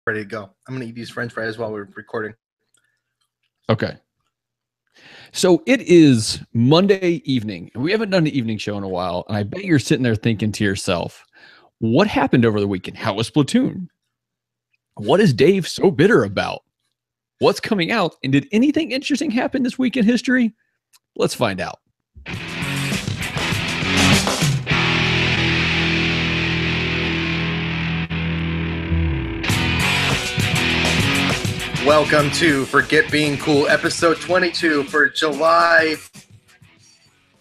ready to go. I'm going to eat these French fries while we're recording. Okay. So it is Monday evening, and we haven't done an evening show in a while, and I bet you're sitting there thinking to yourself, what happened over the weekend? How was Splatoon? What is Dave so bitter about? What's coming out? And did anything interesting happen this week in history? Let's find out. Welcome to Forget Being Cool, episode 22 for July.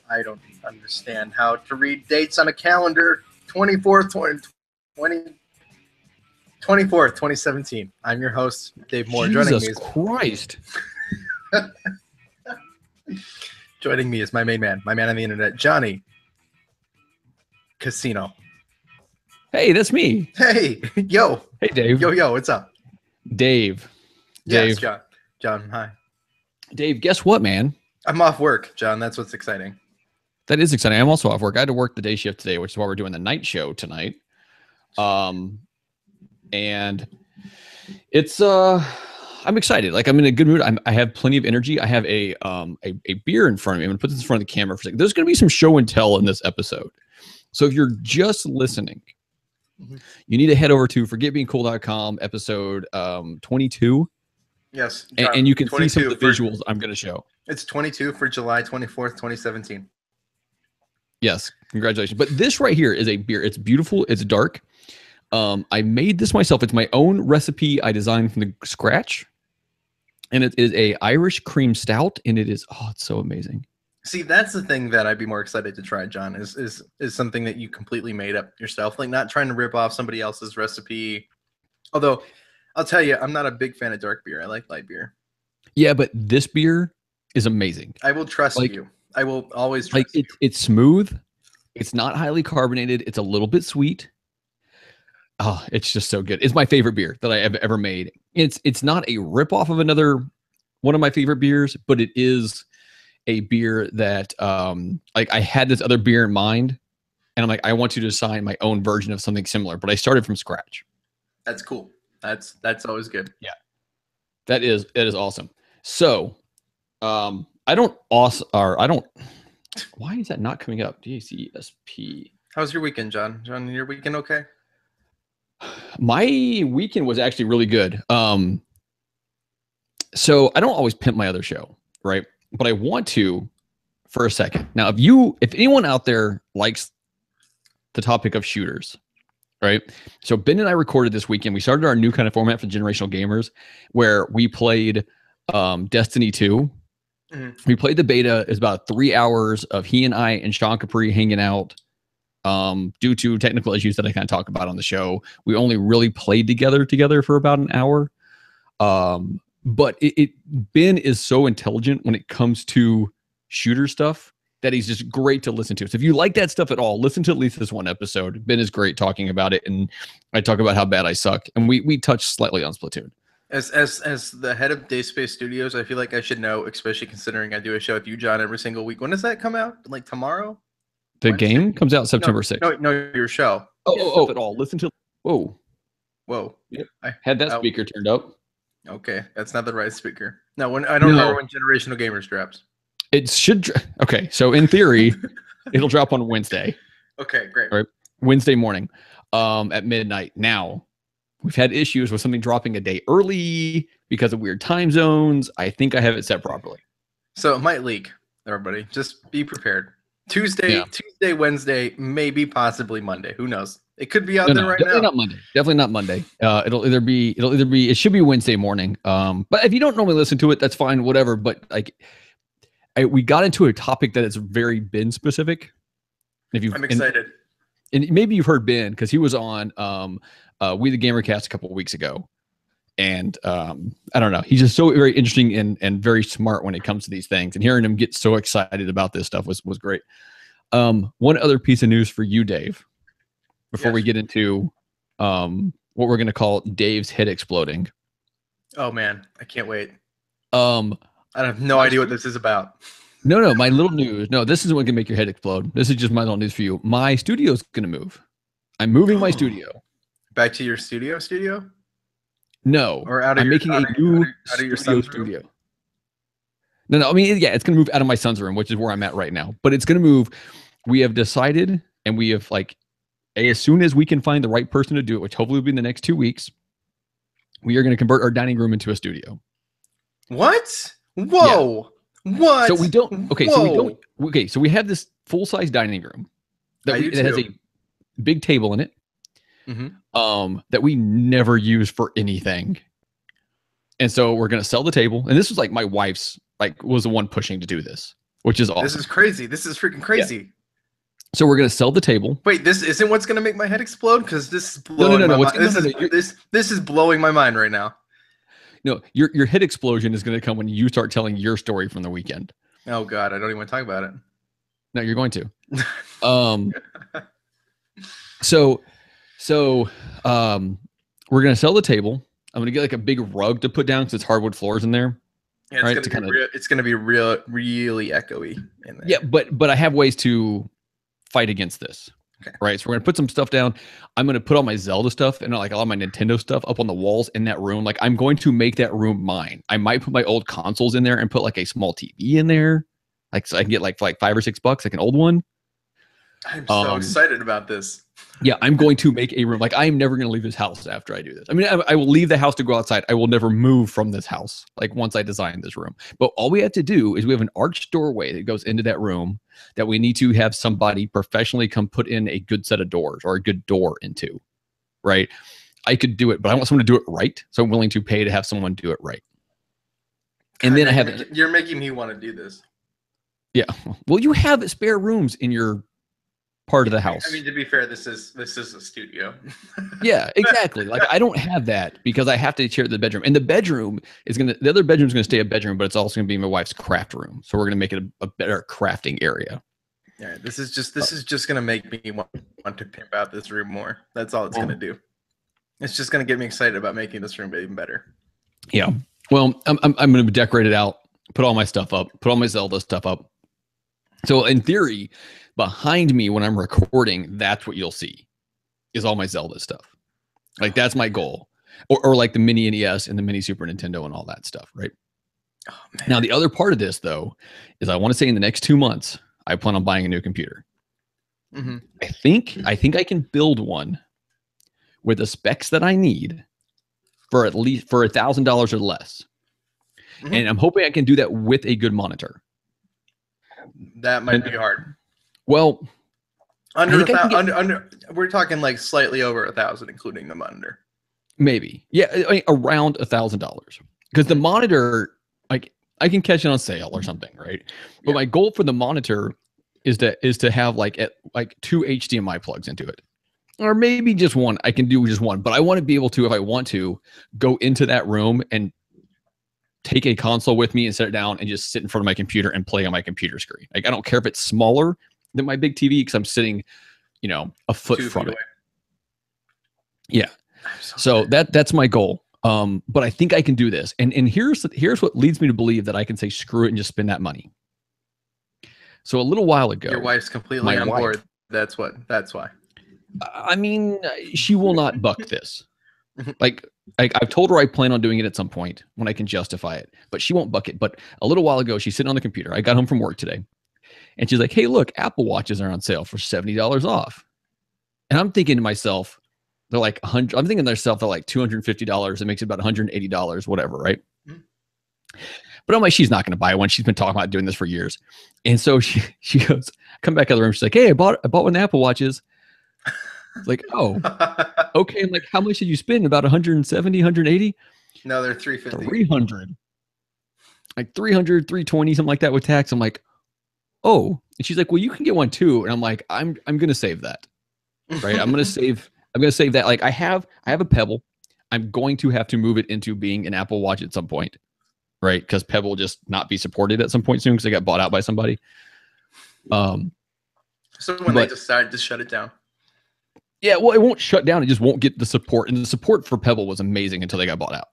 I don't understand how to read dates on a calendar. 24th, 2017. I'm your host, Dave Moore. Jesus Christ. Joining me is my main man on the internet, Johnny Casino. Hey, that's me. Hey, yo. Hey, Dave. Yo, what's up? Dave. Yes, John. John, hi. Dave, guess what, man? I'm off work, John. That's what's exciting. That is exciting. I'm also off work. I had to work the day shift today, which is why we're doing the night show tonight. And it's I'm excited. Like, I'm in a good mood. I have plenty of energy. I have a beer in front of me. I'm gonna put this in front of the camera for a second. There's gonna be some show and tell in this episode. So if you're just listening, you need to head over to forgetbeingcool.com, episode 22. Yes. John, and you can see some of the visuals I'm going to show. It's 22 for July 24th, 2017. Yes. Congratulations. But this right here is a beer. It's beautiful. It's dark. I made this myself. It's my own recipe. I designed from the scratch. And it is a Irish cream stout. And it is, it's so amazing. See, that's the thing that I'd be more excited to try, John, is something that you completely made up yourself. Like, not trying to rip off somebody else's recipe. Although, I'll tell you, I'm not a big fan of dark beer. I like light beer. Yeah, but this beer is amazing. I will trust you. I will always trust you. It's smooth. It's not highly carbonated. It's a little bit sweet. Oh, it's just so good. It's my favorite beer that I have ever made. It's not a ripoff of another one of my favorite beers, but it is a beer that like I had this other beer in mind, and I'm like, I want to design my own version of something similar, but I started from scratch. That's cool. That's always good. Yeah, that is awesome. So, why is that not coming up? DCSP. How was your weekend, John? John, your weekend okay? My weekend was actually really good. So I don't always pimp my other show, right? But I want to for a second. Now, if anyone out there likes the topic of shooters, right? So Ben and I recorded this weekend. We started our new kind of format for generational gamers where we played Destiny 2. Mm-hmm. We played the beta. It's about 3 hours of he and I and Sean Capri hanging out due to technical issues that I kind of talk about on the show. We only really played together for about an hour. But Ben is so intelligent when it comes to shooter stuff that he's just great to listen to. So if you like that stuff at all, listen to at least this one episode. Ben is great talking about it, and I talk about how bad I suck. And we touch slightly on Splatoon. As the head of Dacespace Studios, I feel like I should know, especially considering I do a show with you, John, every single week. When does that come out? Like tomorrow? The Wednesday? Game comes out September 6th. No, your show. Oh, at all. Listen to. Whoa. Yep. I had that speaker turned up. Okay, that's not the right speaker. No, I don't remember when Generational Gamers drops. It should. Okay, so in theory, it'll drop on Wednesday. Okay, great. All right, Wednesday morning, at midnight. Now, we've had issues with something dropping a day early because of weird time zones. I think I have it set properly. So it might leak, everybody. Just be prepared. Tuesday, Wednesday, maybe possibly Monday. Who knows? It could be out there right now. Definitely not Monday. It'll either be. It should be Wednesday morning. But if you don't normally listen to it, that's fine. Whatever. But like, we got into a topic that is very Ben specific. I'm excited. And maybe you've heard Ben because he was on We the Gamercast a couple of weeks ago, and I don't know. He's just so very interesting and very smart when it comes to these things. And hearing him get so excited about this stuff was great. One other piece of news for you, Dave. Before we get into what we're going to call Dave's head exploding. Oh, man. I can't wait. I have no idea what this is about. No, my little news. No, this is what can make your head explode. This is just my little news for you. My studio's going to move. I'm moving my studio. Back to your studio? No, Or out of I'm your, making out a of, new out of your son's room? studio. No, I mean, yeah, it's going to move out of my son's room, which is where I'm at right now. But it's going to move. We have decided, and we have like, as soon as we can find the right person to do it, which hopefully will be in the next 2 weeks, we are going to convert our dining room into a studio. What? Whoa! Yeah. What? So we don't. Okay, Whoa. so we don't. Okay, so we have this full-size dining room that has a big table in it. That we never use for anything. And so we're going to sell the table. And this was like my wife's, like, was the one pushing to do this, which is awesome. This is crazy. This is freaking crazy. Yeah. So we're going to sell the table. Wait, this isn't what's going to make my head explode? Because this is blowing my mind. This is blowing my mind right now. No, your head explosion is going to come when you start telling your story from the weekend. Oh, God. I don't even want to talk about it. No, you're going to. So we're going to sell the table. I'm going to get like a big rug to put down because it's hardwood floors in there. Yeah, it's going to be really echoey in there. Yeah, but I have ways to fight against this. Okay. Right. So we're going to put some stuff down. I'm going to put all my Zelda stuff and like all my Nintendo stuff up on the walls in that room. Like I'm going to make that room mine. I might put my old consoles in there and put like a small TV in there. Like so I can get like $5 or $6, like an old one. I'm so excited about this. Yeah, I'm going to make a room. Like I am never going to leave this house after I do this. I mean, I will leave the house to go outside. I will never move from this house. Like once I design this room, but all we have to do is we have an arched doorway that goes into that room that we need to have somebody professionally come put in a good set of doors or a good door into. Right? I could do it, but I want someone to do it right. So I'm willing to pay to have someone do it right. And then you're making me want to do this. Yeah. Well, you have spare rooms in your part of the house. I mean, to be fair, this is a studio. Yeah, exactly. Like I don't have that because I have to share the bedroom, and the other bedroom is gonna stay a bedroom, but it's also gonna be my wife's craft room. So we're gonna make it a better crafting area. Yeah, this is just gonna make me want to pimp out this room more. That's all it's gonna do. It's just gonna get me excited about making this room even better. Yeah. Well, I'm gonna decorate it out, put all my stuff up, put all my Zelda stuff up. So in theory, behind me when I'm recording, that's what you'll see is all my Zelda stuff. Like that's my goal. Or like the mini NES and the mini Super Nintendo and all that stuff, right? Oh, man. Now, the other part of this, though, is I want to say in the next 2 months, I plan on buying a new computer. Mm-hmm. I think I can build one with the specs that I need for at least for $1,000 or less. Mm-hmm. And I'm hoping I can do that with a good monitor. That might be hard. Well, we're talking like slightly over 1,000, including the monitor. Maybe, yeah, I mean, around $1,000 because the monitor, like, I can catch it on sale or something, right? But my goal for the monitor is to have like 2 HDMI plugs into it, or maybe just one. I can do just one, but I want to be able to, if I want to, go into that room and take a console with me and set it down and just sit in front of my computer and play on my computer screen. Like I don't care if it's smaller than my big TV because I'm sitting, a foot from it. Yeah. So that's my goal. But I think I can do this. And here's what leads me to believe that I can say screw it and just spend that money. So a little while ago, your wife's completely on board. That's why. I mean, she will not buck this. Like I've told her I plan on doing it at some point when I can justify it, but she won't buck it. But a little while ago, she's sitting on the computer. I got home from work today and she's like, hey, look, Apple Watches are on sale for $70 off. And I'm thinking to myself, they're like $100. I'm thinking to myself, they're like $250. It makes it about $180, whatever. Right. Mm-hmm. But I'm like, she's not going to buy one. She's been talking about doing this for years. And so she goes, come back out of the room. She's like, hey, I bought one of the Apple Watches. It's like, oh, okay. I'm like, how much did you spend? About 170, 180? No, they're 350. 300. Like 300, 320, something like that with tax. I'm like, oh. And she's like, well, you can get one too. And I'm like, I'm going to save that. Right? I'm going to save that. Like I have a Pebble. I'm going to have to move it into being an Apple Watch at some point. Right? Because Pebble will just not be supported at some point soon because they got bought out by somebody. So when they decide to shut it down. Yeah, well, it won't shut down. It just won't get the support. And the support for Pebble was amazing until they got bought out.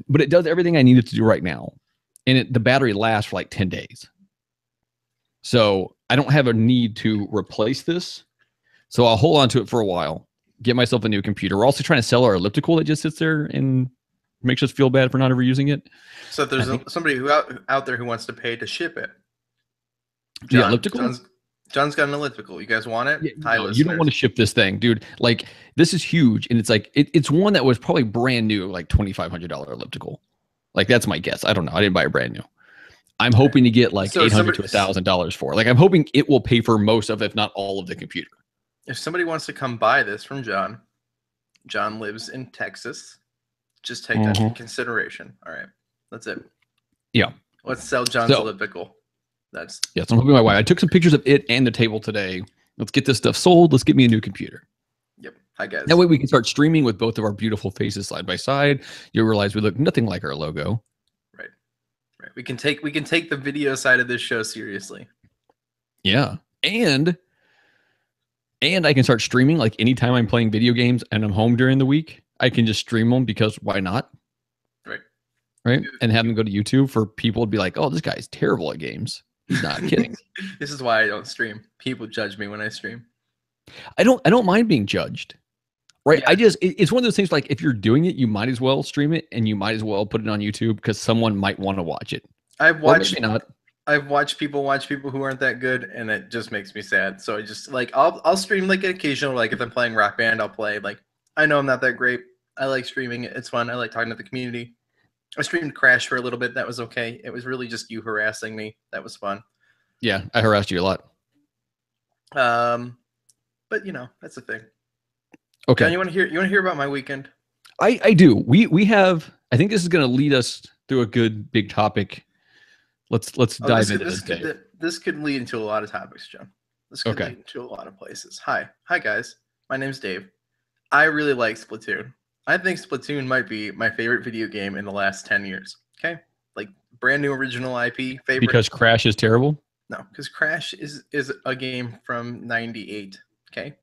But it does everything I needed to do right now. And the battery lasts for like 10 days. So I don't have a need to replace this. So I'll hold on to it for a while. get myself a new computer. We're also trying to sell our elliptical that just sits there and makes us feel bad for not ever using it. So if there's somebody who out there who wants to pay to ship it, the elliptical? John's got an elliptical. You guys want it? Yeah, no, you don't want to ship this thing, dude. Like, this is huge, and it's like it's one that was probably brand new, like $2,500 elliptical. Like, that's my guess. I don't know. I didn't buy it brand new. I'm hoping to get like $800 to $1,000 for. Like, I'm hoping it will pay for most of, if not all of, the computer. If somebody wants to come buy this from John lives in Texas. Just take that into consideration. All right, that's it. Yeah, let's sell John's elliptical. So I'm hoping my wife. I took some pictures of it and the table today. Let's get this stuff sold. Let's get me a new computer. Yep. Hi guys. That way we can start streaming with both of our beautiful faces side by side. You'll realize we look nothing like our logo. Right. We can take the video side of this show seriously. Yeah, and I can start streaming like anytime I'm playing video games and I'm home during the week. I can just stream them because why not? Right. And have them go to YouTube for people to be like, oh, this guy's terrible at games. He's not kidding. This is why I don't stream. People judge me when I stream. I don't mind being judged. Right. Yeah. It's one of those things, like, if you're doing it, you might as well stream it and you might as well put it on YouTube because someone might want to watch it. I've watched people watch people who aren't that good, and it just makes me sad. So I just like I'll stream like an occasional, like if I'm playing Rock Band, I'll play. Like, I know I'm not that great. I like streaming it. It's fun. I like talking to the community. I streamed Crash for a little bit. That was okay. It was really just you harassing me. That was fun. Yeah, I harassed you a lot. But you know, that's the thing. Okay. John, you want to hear about my weekend? I do. We have. I think this is going to lead us through a good big topic. Let's dive into this. This could lead into a lot of topics, John. This could lead into a lot of places. Hi guys. My name's Dave. I really like Splatoon. I think Splatoon might be my favorite video game in the last 10 years. Okay? Like, brand new original IP favorite. Because Crash is terrible? No, because Crash is a game from 98. Okay?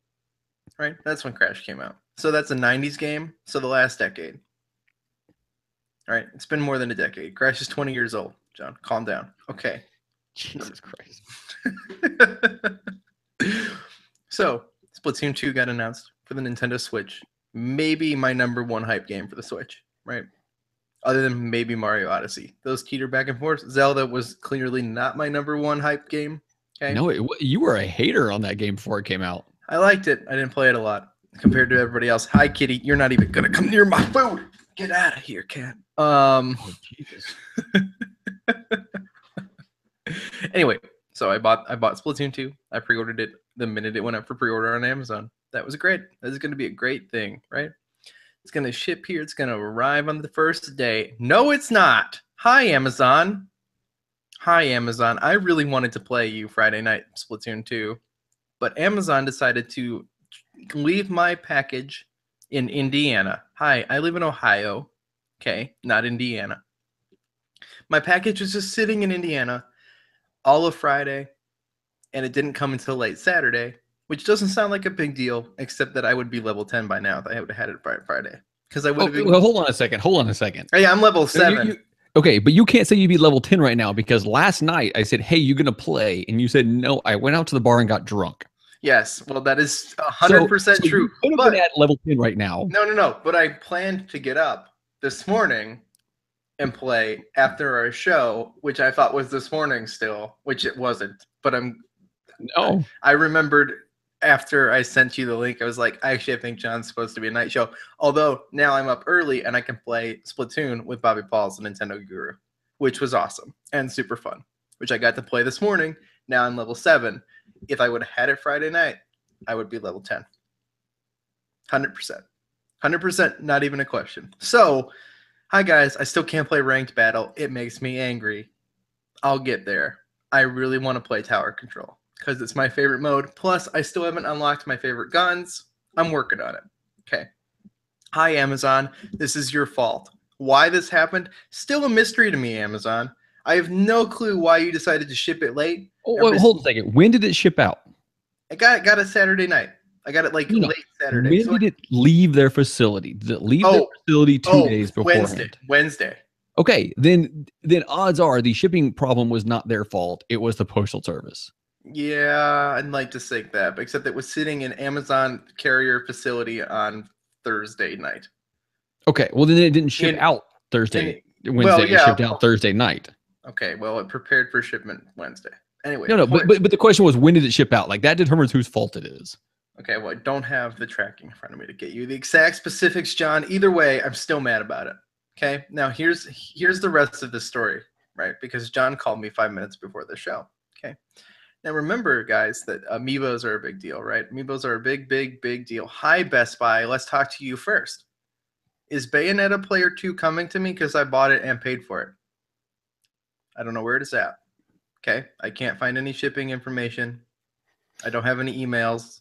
Right? That's when Crash came out. So that's a 90s game. So the last decade. All right? It's been more than a decade. Crash is 20 years old, John. Calm down. Okay. Jesus Christ. So, Splatoon 2 got announced for the Nintendo Switch. Maybe my number one hype game for the Switch, right? Other than maybe Mario Odyssey. Those teeter back and forth. Zelda was clearly not my number one hype game. Okay? No, you were a hater on that game before it came out. I liked it. I didn't play it a lot compared to everybody else. Hi, kitty. You're not even going to come near my food. Get out of here, cat. Oh, Jesus. Anyway, so I bought Splatoon 2. I pre-ordered it the minute it went up for pre-order on Amazon. That was great. This is going to be a great thing, right? It's going to ship here. It's going to arrive on the first day. No, it's not. Hi, Amazon. Hi, Amazon. I really wanted to play you Friday night Splatoon 2, but Amazon decided to leave my package in Indiana. Hi, I live in Ohio. Okay, not Indiana. My package was just sitting in Indiana all of Friday, and it didn't come until late Saturday, which doesn't sound like a big deal, except that I would be level 10 by now if I would have had it by Friday. Because I would have been. Well, hold on a second. Hey, I'm level 7. Okay, but you can't say you'd be level 10 right now, because last night I said, hey, you going to play? And you said, no, I went out to the bar and got drunk. Yes, well, that is 100% true. You could have been at level 10 right now. No. But I planned to get up this morning and play after our show, which I thought was this morning still, which it wasn't. But I remembered after I sent you the link, I was like, I think John's supposed to be a night show. Although now I'm up early and I can play Splatoon with Bobby Paul's Nintendo Guru, which was awesome and super fun, which I got to play this morning. Now I'm level 7. If I would have had it Friday night, I would be level 10. 100%. 100%, not even a question. So, hi guys, I still can't play ranked battle. It makes me angry. I'll get there. I really want to play tower control because it's my favorite mode. Plus, I still haven't unlocked my favorite guns. I'm working on it. Okay. Hi, Amazon. This is your fault. Why this happened? Still a mystery to me, Amazon. I have no clue why you decided to ship it late. Oh, hold a second. When did it ship out? I got it Saturday night. I got it late Saturday. When did it leave their facility? Did it leave their facility 2 days before? Wednesday. Okay, then odds are the shipping problem was not their fault. It was the postal service. Yeah, I'd like to think that, but except it was sitting in Amazon carrier facility on Thursday night. Okay, well then it didn't ship In, out Thursday, well, Wednesday. It yeah. shipped out Thursday night. Okay, well, it prepared for shipment Wednesday. Anyway, No, but the question was, when did it ship out? Like that determines whose fault it is. Okay, well, I don't have the tracking in front of me to get you the exact specifics, John. Either way, I'm still mad about it. Okay, now here's the rest of the story, right? Because John called me 5 minutes before the show. Okay, now remember, guys, that amiibos are a big deal, right? Amiibos are a big, big, big deal. Hi, Best Buy. Let's talk to you first. Is Bayonetta Player 2 coming to me? Because I bought it and paid for it. I don't know where it is at. Okay, I can't find any shipping information. I don't have any emails.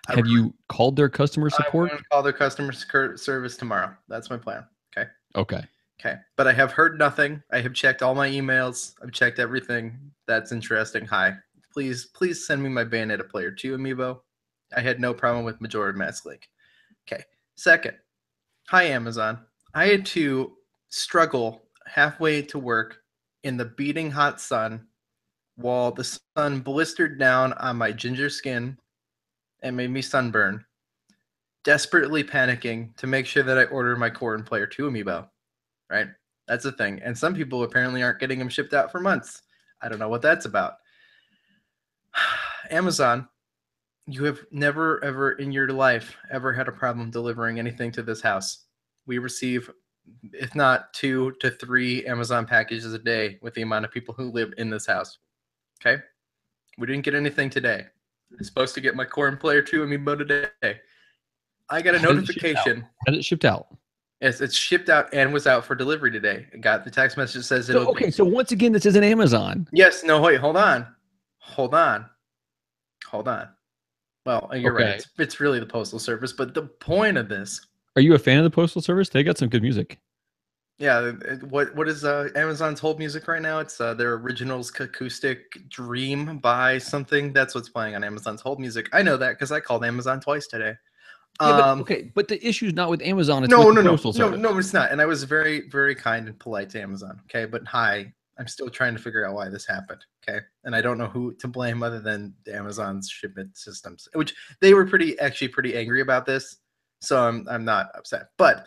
Have you called their customer support? I'm going to call their customer service tomorrow. That's my plan. Okay. Okay. Okay. But I have heard nothing. I have checked all my emails. I've checked everything. That's interesting. Hi. Please send me my Bayonetta Player 2 amiibo. I had no problem with Majora Mask Link. Okay. Second. Hi, Amazon. I had to struggle halfway to work in the beating hot sun while the sun blistered down on my ginger skin and made me sunburn, desperately panicking to make sure that I order my Core Player 2 amiibo, right? That's the thing. And some people apparently aren't getting them shipped out for months. I don't know what that's about. Amazon, you have never, ever in your life ever had a problem delivering anything to this house. We receive, if not 2 to 3 Amazon packages a day with the amount of people who live in this house. Okay? We didn't get anything today. I'm supposed to get my Core Player 2 amiibo today. I got a notification. Has it shipped out? Yes, it's shipped out and was out for delivery today. I got the text message that says it'll be. So once again, this isn't Amazon. Yes, no, wait, hold on. Well, you're right. It's really the Postal Service, but the point of this. Are you a fan of the Postal Service? They got some good music. Yeah, what is Amazon's hold music right now? It's their Originals Acoustic Dream by something. That's what's playing on Amazon's hold music. I know that because I called Amazon twice today. Yeah, but the issue is not with Amazon. It's no, with the Postal Service. No, it's not. And I was very, very kind and polite to Amazon. Okay, but hi, I'm still trying to figure out why this happened. Okay, and I don't know who to blame other than Amazon's shipment systems, which they were pretty angry about this. So I'm not upset, but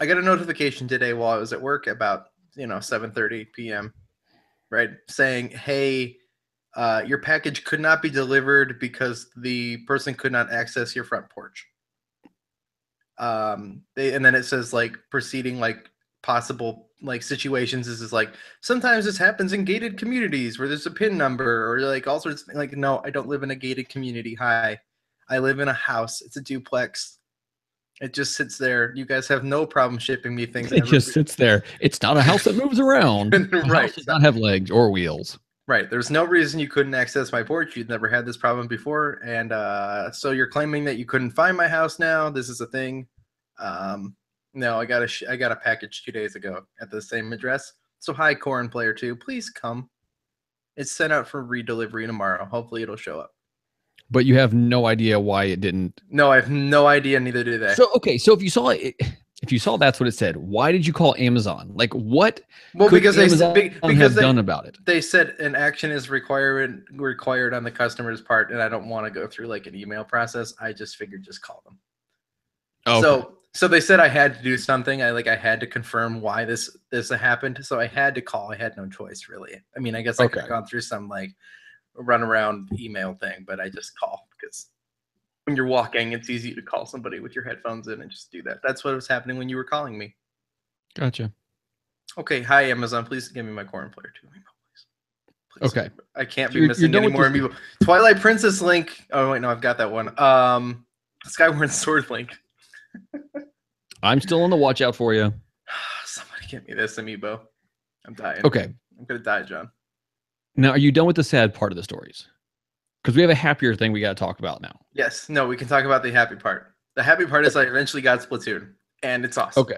I got a notification today while I was at work about 7:30 p.m. right, saying, hey, your package could not be delivered because the person could not access your front porch. And then it says like proceeding like possible like situations. This is like sometimes this happens in gated communities where there's a PIN number or like all sorts of things. Like, no, I don't live in a gated community. Hi, I live in a house. It's a duplex. It just sits there. You guys have no problem shipping me things. It just sits there. It's not a house that moves around. Right. House does not have legs or wheels. Right. There's no reason you couldn't access my porch. You'd never had this problem before. And so you're claiming that you couldn't find my house now. This is a thing. No, I got a package 2 days ago at the same address. So hi, Core Player 2. Please come. It's sent out for redelivery tomorrow. Hopefully it'll show up. But you have no idea why it didn't. No, I have no idea. Neither do they. So so if you saw that's what it said, why did you call Amazon? Like what? Well, because Amazon have done about it. They said an action is required on the customer's part, and I don't want to go through like an email process. I just figured just call them. Okay. So they said I had to do something. I had to confirm why this happened. So I had to call. I had no choice, really. I mean, I guess I could have gone through some like run around email thing, but I just call because when you're walking, it's easy to call somebody with your headphones in and just do that. That's what was happening when you were calling me. Gotcha. Okay. Hi, Amazon. Please give me my Core Player 2 email, please. Okay. I can't be missing any more amiibo. Twilight Princess link. Oh, wait, no, I've got that one. Skyward Sword link. I'm still on the watch out for you. Somebody get me this amiibo. I'm dying. Okay. I'm going to die, John. Now, are you done with the sad part of the stories? Because we have a happier thing we got to talk about now. Yes. No, we can talk about the happy part. The happy part is I eventually got Splatoon, and it's awesome. Okay.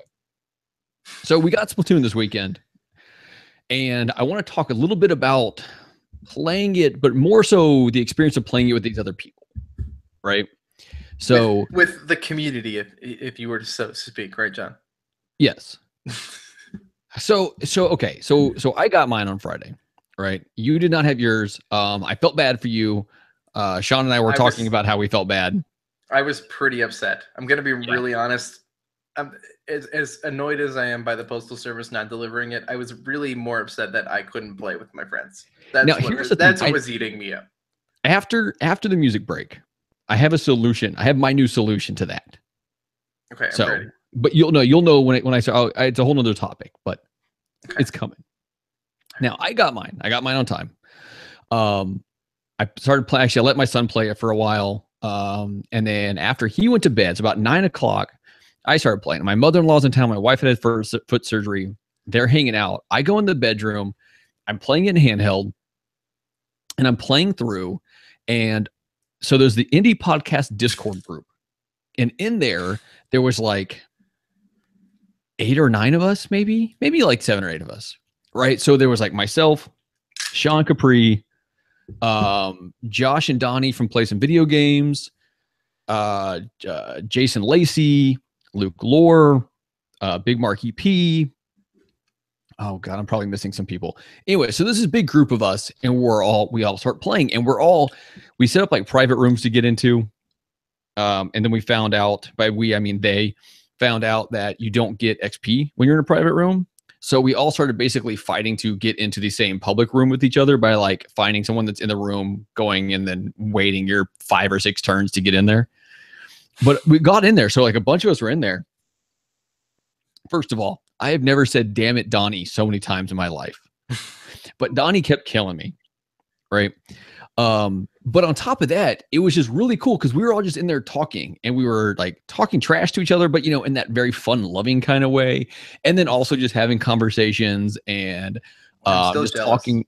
So we got Splatoon this weekend, and I want to talk a little bit about playing it, but more so the experience of playing it with these other people, right? So with the community, if you were to so speak, right, John? Yes. So I got mine on Friday. right? You did not have yours. I felt bad for you. Sean and I were talking about how we felt bad. I was pretty upset. I'm going to be Yeah. really honest. As annoyed as I am by the Postal Service not delivering it, I was really more upset that I couldn't play with my friends. That's what was eating me up. After the music break, I have a solution. I have my new solution to that. Okay, I'm ready. But you'll know when I say, oh, it's a whole nother topic, but it's coming. Now I got mine on time. I started playing. Actually, I let my son play it for a while. And then after he went to bed, it's about 9 o'clock, I started playing. My mother-in-law's in town. My wife had foot surgery. They're hanging out. I go in the bedroom. I'm playing it in handheld, and I'm playing through. And so there's the Indie Podcast Discord group. And in there was like 8 or 9 of us, maybe like 7 or 8 of us. Right. So there was like myself, Sean Capri, Josh and Donnie from Play Some Video Games, Jason Lacey, Luke Lore, Big Mark EP. Oh God, I'm probably missing some people. Anyway, so this is a big group of us, and we all start playing, and we set up like private rooms to get into. And then we found out, by we I mean they found out that you don't get XP when you're in a private room. So we all started basically fighting to get into the same public room with each other by like finding someone that's in the room, going and then waiting your 5 or 6 turns to get in there. But we got in there. So like a bunch of us were in there. First of all, I have never said "damn it, Donnie" so many times in my life. But Donnie kept killing me. Right. But on top of that, it was just really cool because we were all just in there talking, and we were like talking trash to each other, but in that very fun, loving kind of way. And then also just having conversations and just talking.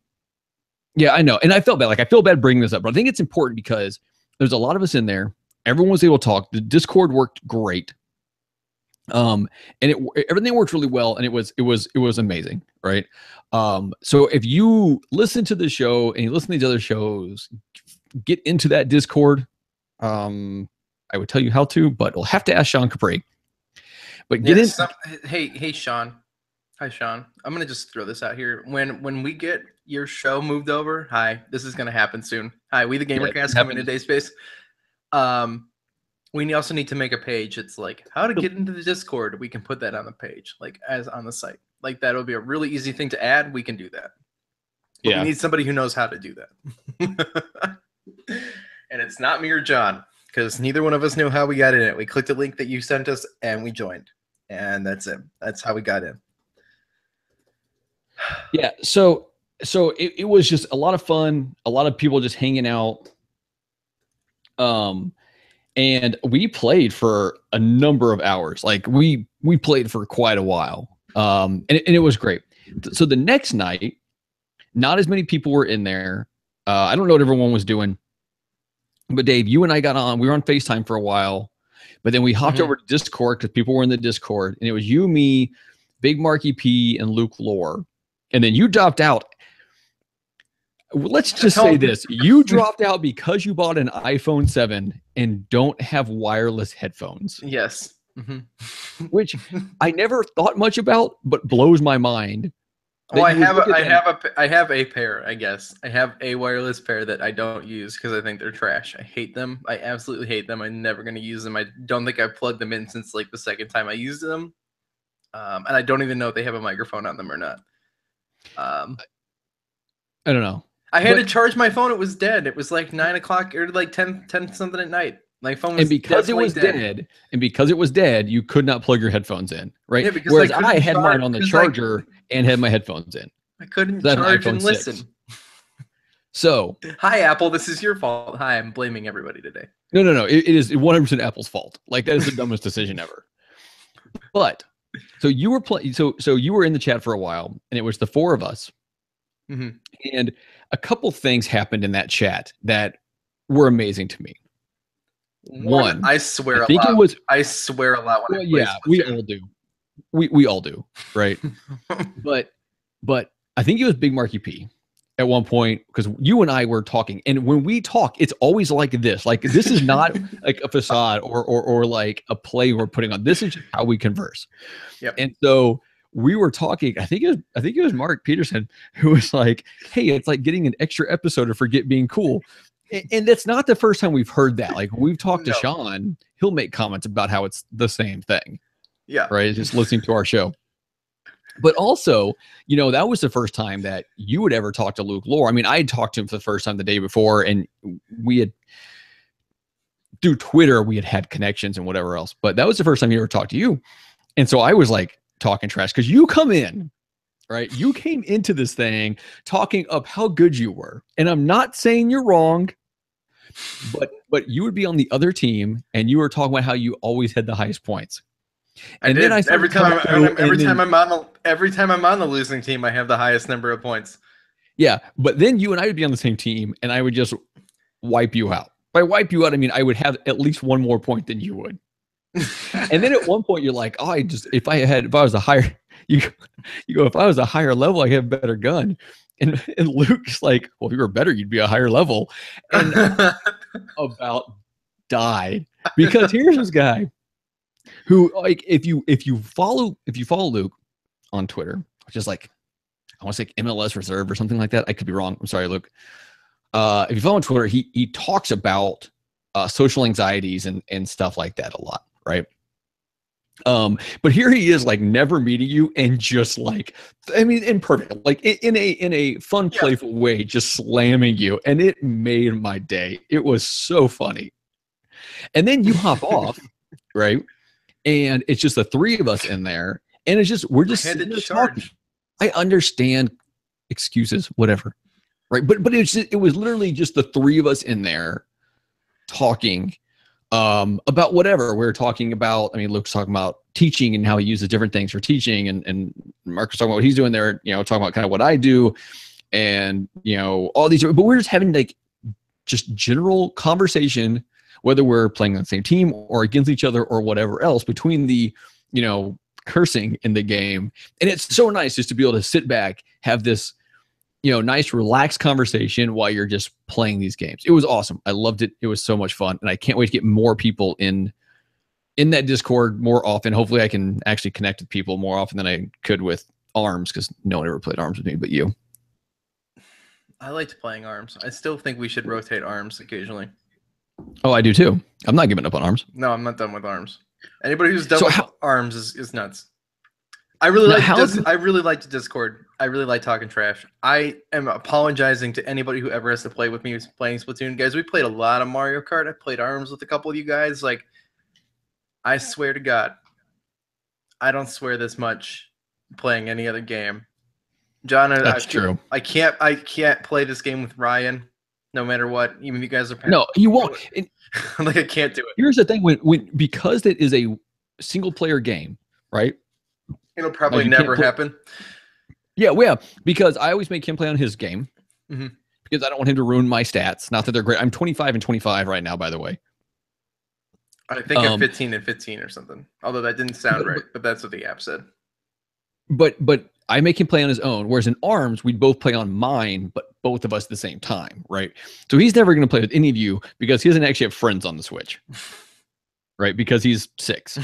Yeah, I know. And I felt bad. Like I feel bad bringing this up, but I think it's important because there's a lot of us in there. Everyone was able to talk. The Discord worked great. And everything worked really well, and it was amazing, right? So if you listen to the show and you listen to these other shows, get into that Discord. I would tell you how to, but we'll have to ask Sean Capri. But get in. Hey, Sean. Hi, Sean. I'm gonna just throw this out here. When we get your show moved over, hi, this is gonna happen soon. Hi, we the Gamercast coming to dacespace. We also need to make a page. It's like how to get into the Discord. We can put that on the page, like as on the site. Like that'll be a really easy thing to add. We can do that. But we need somebody who knows how to do that. And it's not me or John, because neither one of us knew how we got in it. We clicked the link that you sent us and we joined. And that's it. That's how we got in. Yeah. So it was just a lot of fun. A lot of people just hanging out. And we played for a number of hours. Like we played for quite a while. And it was great. So the next night, not as many people were in there. I don't know what everyone was doing. But Dave, you and I got on. We were on FaceTime for a while. But then we hopped over to Discord because people were in the Discord. And it was you, me, Big Mark EP, and Luke Lore. And then you dropped out. Let's just say this. You dropped out because you bought an iPhone 7 and don't have wireless headphones. Yes. Which I never thought much about, but blows my mind. Oh, I have a pair, I guess. I have a wireless pair that I don't use because I think they're trash. I hate them. I absolutely hate them. I'm never going to use them. I don't think I've plugged them in since like the second time I used them. And I don't even know if they have a microphone on them or not. I don't know. I had to charge my phone. It was dead. It was like 9 o'clock or like 10 something at night. My phone was and because it was dead. And because it was dead, you could not plug your headphones in, right? Yeah, because whereas I had mine on the charger and had my headphones in. I couldn't charge and listen. So, hi Apple, this is your fault. Hi, I'm blaming everybody today. No. It is 100% Apple's fault. Like that is the dumbest decision ever. But so you were so you were in the chat for a while, and it was the 4 of us. And a couple things happened in that chat that were amazing to me. One, I swear a lot. I swear a lot when I play Splatoon. We all do. We all do, right? but I think it was Big Mark EP at one point, because you and I were talking, and when we talk, it's always like this. Like this is not like a facade or like a play we're putting on. This is just how we converse. Yep. And so we were talking. I think it was Mark Peterson who was like, "Hey, it's like getting an extra episode of Forget Being Cool." And that's not the first time we've heard that. Like when we've talked to No. Sean, he'll make comments about how it's the same thing, Yeah. right? Just listening to our show. But also, that was the first time that you would ever talk to Luke Lore. I mean, I had talked to him for the first time the day before, and we had through Twitter, we had connections and whatever else. But that was the first time he ever talked to you. And so I was like talking trash because you come in, right? You came into this thing talking up how good you were. And I'm not saying you're wrong, but you would be on the other team and you were talking about how you always had the highest points. And then I every time I'm on the losing team, I have the highest number of points. Yeah, but then you and I would be on the same team, and I would just wipe you out. By wipe you out, I mean I would have at least one more point than you would. And then at one point, you're like, "Oh, if I was a higher, you go, if I was a higher level, I have a better gun." And Luke's like, "Well, if you were better, you'd be a higher level." And about died because here's this guy who, like, if you follow Luke on Twitter, which is like, I want to say MLS Reserve or something like that. I could be wrong. I'm sorry, Luke. If you follow on Twitter, he talks about social anxieties and stuff like that a lot, right? But here he is, like, never meeting you and just like, I mean, in perfect, like in a fun, playful way, just slamming you, and it made my day. It was so funny. And then you hop off, right? And it's just the three of us in there, and we're just sitting there talking. I understand excuses, whatever, right? But it was literally just the three of us in there talking about whatever we were talking about. I mean, Luke's talking about teaching and how he uses different things for teaching, and Mark was talking about what he's doing there. Talking about kind of what I do, and all these. But we're just having like just general conversation, whether we're playing on the same team or against each other or whatever else, between the cursing in the game. And it's so nice just to be able to sit back, have this nice relaxed conversation while you're just playing these games. It was awesome. I loved it. It was so much fun, and I can't wait to get more people in that Discord more often. Hopefully I can actually connect with people more often than I could with ARMS, because no one ever played ARMS with me but you. I liked playing ARMS. I still think we should rotate ARMS occasionally. Oh, I do too. I'm not giving up on ARMS. No, I'm not done with ARMS. Anybody who's done with ARMS is nuts. I really like the Discord. I really like talking trash. I am apologizing to anybody who ever has to play with me who's playing Splatoon. Guys, we played a lot of Mario Kart. I played ARMS with a couple of you guys. Like, I swear to God, I don't swear this much playing any other game. John, that's true. I can't play this game with Ryan, no matter what. Even if you guys are no, you won't. Like, I can't do it. Here's the thing: when because it is a single player game, right? It'll probably never happen. Yeah, well, because I always make him play on his game, because I don't want him to ruin my stats. Not that they're great. I'm 25 and 25 right now, by the way. I think I'm 15 and 15 or something. Although that didn't sound right, but that's what the app said. But I make him play on his own, whereas in ARMS, we'd both play on mine, but both of us at the same time, right? So he's never going to play with any of you because he doesn't actually have friends on the Switch, right? Because he's 6.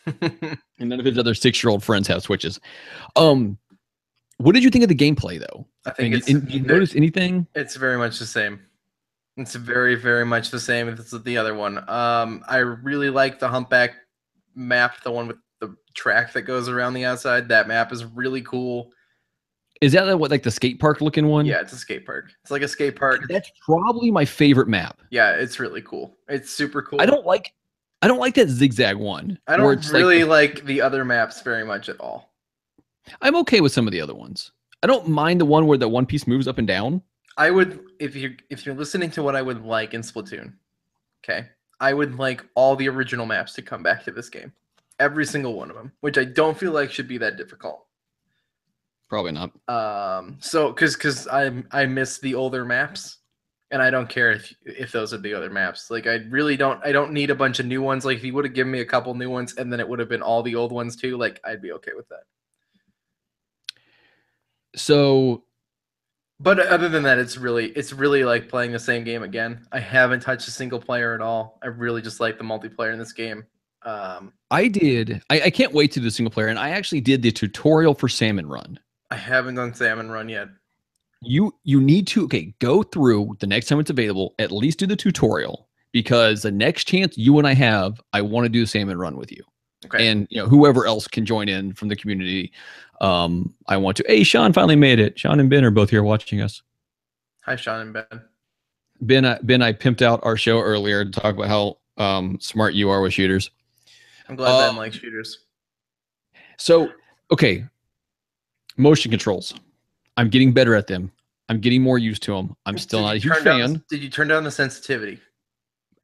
And none of his other 6-year-old friends have Switches. What did you think of the gameplay, though? I think did you notice anything? It's very much the same. It's very, very much the same as the other one. I really like the humpback map, the one with the track that goes around the outside. That map is really cool. Is that what, like the skate park looking one? Yeah, it's a skate park. It's like a skate park. That's probably my favorite map. Yeah, it's really cool. It's super cool. I don't like that zigzag one. I don't really like the other maps very much at all. I'm okay with some of the other ones. I don't mind the one where the one piece moves up and down. I would, if you're listening to what I would like in Splatoon, okay, I would like all the original maps to come back to this game. Every single one of them, which I don't feel like should be that difficult. Probably not. So because I miss the older maps, and I don't care if those are the other maps. Like, I don't need a bunch of new ones. Like, if you would have given me a couple new ones and then it would have been all the old ones too, like, I'd be okay with that. So, but other than that, it's really like playing the same game again. I haven't touched a single player at all. I really just like the multiplayer in this game. I did. I can't wait to do the single player, and I actually did the tutorial for Salmon Run. I haven't done Salmon Run yet. You need to go through the next time it's available. At least do the tutorial, because the next chance you and I have, I want to do the Salmon Run with you. Okay. And whoever else can join in from the community. I want to. Hey, Sean finally made it. Sean and Ben are both here watching us. Hi, Sean and Ben. Ben, I pimped out our show earlier to talk about how smart you are with shooters. I'm glad Ben likes shooters. So, okay, motion controls. I'm getting better at them. I'm getting more used to them. I'm still not a huge fan. Did you turn down the sensitivity?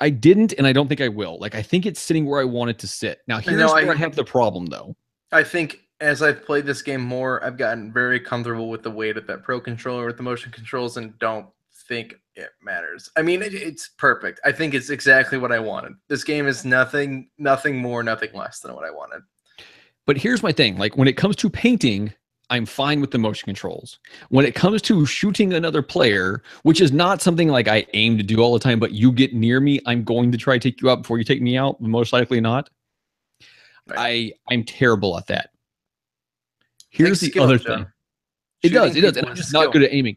I didn't, and I don't think I will. Like, I think it's sitting where I want it to sit. Now, here's where I have the problem, though. I think as I've played this game more, I've gotten very comfortable with the weight of that Pro controller with the motion controls, and don't think it matters. I mean, it's perfect. I think it's exactly what I wanted. This game is nothing more, nothing less than what I wanted. But here's my thing. Like, when it comes to painting, I'm fine with the motion controls. When it comes to shooting another player, which is not something like I aim to do all the time, but you get near me, I'm going to try to take you out before you take me out, most likely not. Right. I'm terrible at that. Here's the other thing. It does. And I'm just not good at aiming.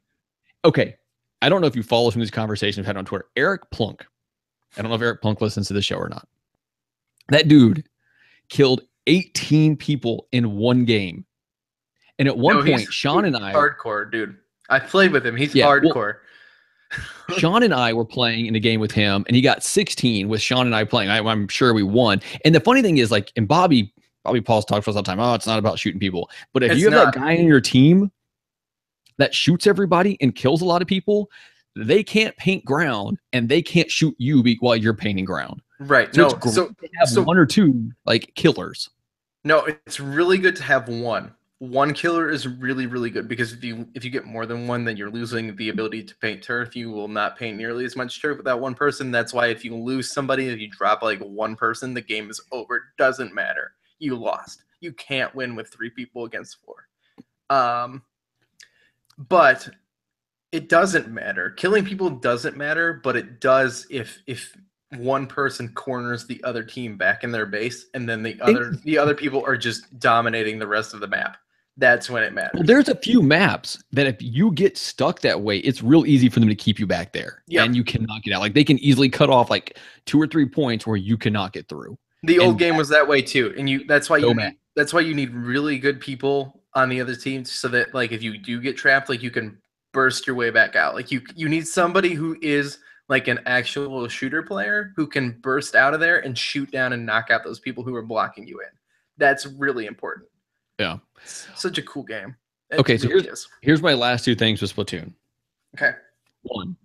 Okay. I don't know if you follow some of these conversations we've had on Twitter. Eric Plunk. I don't know if Eric Plunk listens to the show or not. That dude killed 18 people in one game. And at one point, Sean and I... Hardcore, dude. I played with him. He's hardcore. Well, Sean and I were playing in a game with him, and he got 16 with Sean and I playing. I'm sure we won. And the funny thing is, like, and Bobby Paul's talked for us all the time, it's not about shooting people. But if you have that guy in your team that shoots everybody and kills a lot of people, they can't paint ground, and they can't shoot you while you're painting ground. Right. So it's great to have one or two, like, killers. No, it's really good to have one. One killer is really, really good, because if you get more than one, then you're losing the ability to paint turf. You will not paint nearly as much turf with that one person. That's why if you lose somebody, if you drop like one person, the game is over. It doesn't matter. You lost. You can't win with 3 people against 4. But it doesn't matter. Killing people doesn't matter, but it does if one person corners the other team back in their base, and then the other people are just dominating the rest of the map. That's when it matters. Well, there's a few maps that if you get stuck that way, it's real easy for them to keep you back there. Yep. And you cannot get out. Like, they can easily cut off like 2 or 3 points where you cannot get through. The old game was that way too. And that's why you need really good people on the other team, so that like if you do get trapped, like you can burst your way back out. Like you need somebody who is like an actual shooter player who can burst out of there and shoot down and knock out those people who are blocking you in. That's really important. Yeah. Such a cool game. Okay, so here's my last 2 things with Splatoon. Okay. 1,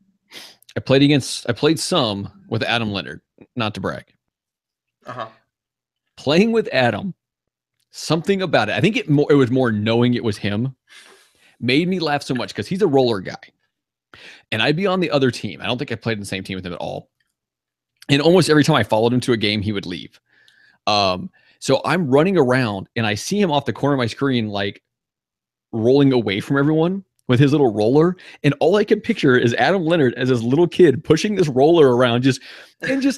I played some with Adam Leonard, not to brag. Playing with Adam, something about it, I think it was more knowing it was him, made me laugh so much, because he's a roller guy. And I'd be on the other team. I don't think I played in the same team with him at all. And almost every time I followed him to a game, he would leave. So I'm running around, and I see him off the corner of my screen, like rolling away from everyone with his little roller. And all I can picture is Adam Leonard as this little kid pushing this roller around, just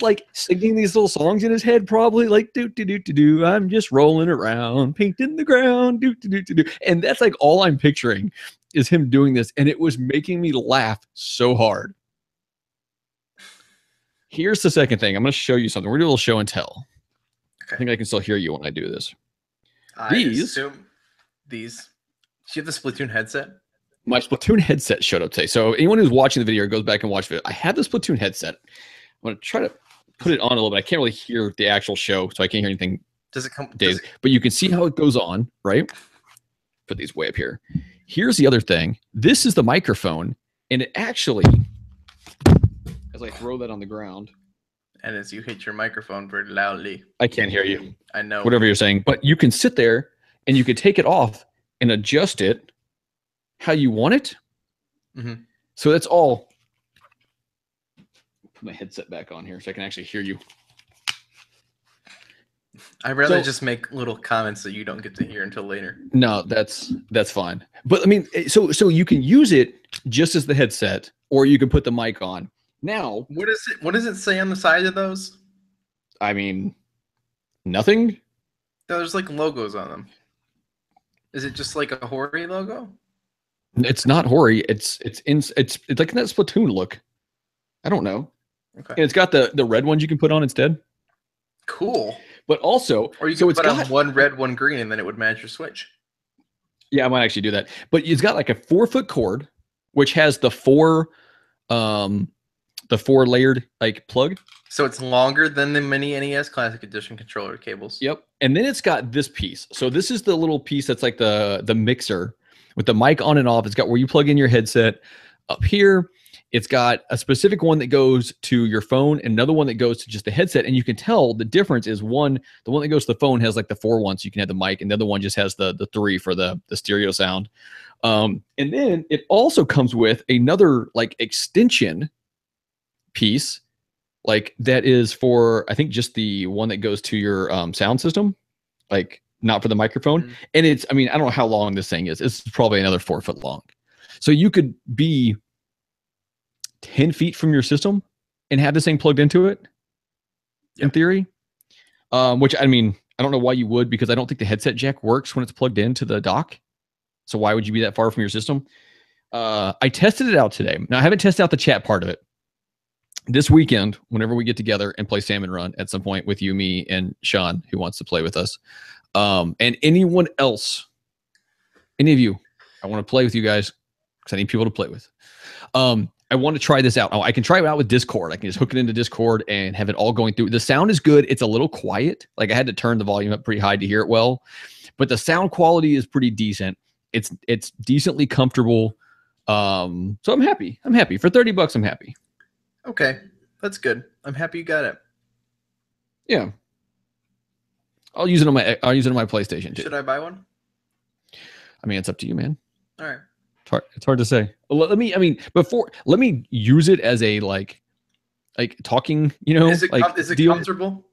like singing these little songs in his head, probably like do do do do do. I'm just rolling around, painting the ground, do do do do do. And that's like all I'm picturing is him doing this, and it was making me laugh so hard. Here's the second thing. I'm going to show you something. We're going to do a little show and tell. I think I can still hear you when I do this. These. Do you have the Splatoon headset? My Splatoon headset showed up today. So anyone who's watching the video or goes back and watch it, I have the Splatoon headset. I'm going to try to put it on a little bit. I can't really hear the actual show, so I can't hear anything. Does it come? But you can see how it goes on, right? Put these way up here. Here's the other thing. This is the microphone, and it actually, as I throw that on the ground, and as you hit your microphone very loudly, I can't hear you. I know. Whatever you're saying. But you can sit there and you can take it off and adjust it how you want it. Mm-hmm. So that's all. Put my headset back on here so I can actually hear you. I'd rather just make little comments that you don't get to hear until later. No, that's fine. But I mean, so you can use it just as the headset, or you can put the mic on. Now, what does it say on the side of those? I mean, Nothing. No, there's like logos on them. Is it just like a Hori logo? It's not Hori. It's like that Splatoon look. I don't know. Okay. And it's got the red ones you can put on instead. Cool. But also, Or you so could it's put got on one red, one green, and then it would match your Switch. Yeah, I might actually do that. But it's got like a 4-foot cord, which has the four layered like plug. So it's longer than the mini NES Classic Edition controller cables. Yep. And then it's got this piece. So this is the little piece that's like the mixer with the mic on and off. It's got where you plug in your headset up here. It's got a specific one that goes to your phone and another one that goes to just the headset. And you can tell the difference is the one that goes to the phone has like the 4 ones, so you can have the mic, and the other one just has the 3 for the stereo sound. And then it also comes with another like extension piece, like that is for, I think, just the one that goes to your sound system, like not for the microphone. Mm-hmm. And it's, I mean, I don't know how long this thing is. It's probably another 4 foot long. So you could be 10 feet from your system and have this thing plugged into it, in theory. Which, I mean, I don't know why you would, because I don't think the headset jack works when it's plugged into the dock. So why would you be that far from your system? I tested it out today. Now, I haven't tested out the chat part of it. This weekend, whenever we get together and play Salmon Run at some point with you, me, and Sean, who wants to play with us, and anyone else, any of you, I want to play with you guys because I need people to play with. I want to try this out. Oh, I can try it out with Discord. I can just hook it into Discord and have it all going through. The sound is good. It's a little quiet. Like I had to turn the volume up pretty high to hear it well, but the sound quality is pretty decent. It's decently comfortable. So I'm happy. I'm happy for $30. I'm happy. Okay, that's good. I'm happy you got it. Yeah, I'll use it on my PlayStation too. Should I buy one? I mean, it's up to you, man. All right. It's hard to say. Let me use it as a like talking, you know. Is it comfortable?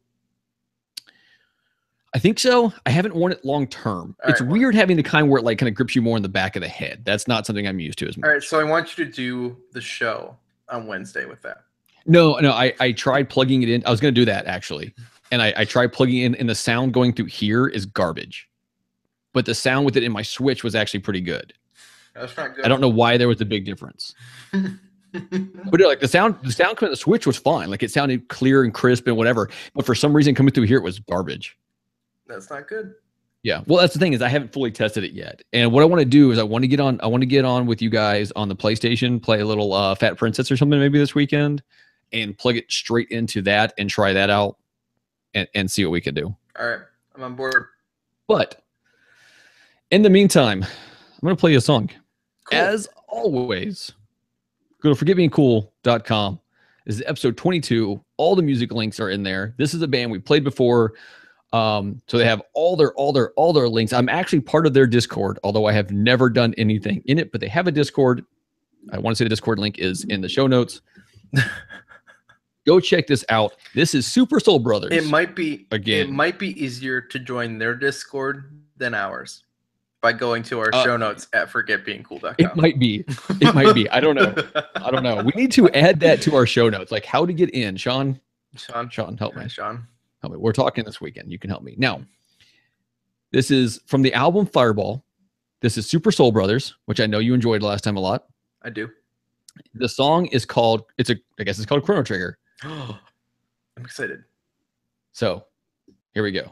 I think so. I haven't worn it long term. It's weird having the kind where it like kind of grips you more in the back of the head. That's not something I'm used to as much. All right, so I want you to do the show on Wednesday with that. No, I tried plugging it in. I was going to do that actually. And I tried plugging in, and the sound going through here is garbage. But the sound with it in my Switch was actually pretty good. That's not good. I don't know why there was a big difference. But like the sound coming out of the Switch was fine. Like it sounded clear and crisp and whatever. But for some reason coming through here, it was garbage. That's not good. Yeah. Well, that's the thing, is I haven't fully tested it yet. And what I want to do is I want to get on with you guys on the PlayStation, play a little Fat Princess or something maybe this weekend, and plug it straight into that and try that out and see what we can do. All right. I'm on board. But in the meantime, I'm going to play you a song. Cool. As always, go to forgetbeingcool.com. This is episode 22. All the music links are in there. This is a band we played before. So they have all their links. I'm actually part of their Discord, although I have never done anything in it, but they have a Discord. I want to say the Discord link is in the show notes. Go check this out. This is Super Soul Brothers. It might be easier to join their Discord than ours by going to our show notes at forgetbeingcool.com. It might be. I don't know. We need to add that to our show notes, like how to get in. Sean, help me. Sean. Help me. We're talking this weekend. You can help me. Now, this is from the album Fireball. This is Super Soul Brothers, which I know you enjoyed last time a lot. I do. The song is called, I guess it's called Chrono Trigger. I'm excited. So, here we go.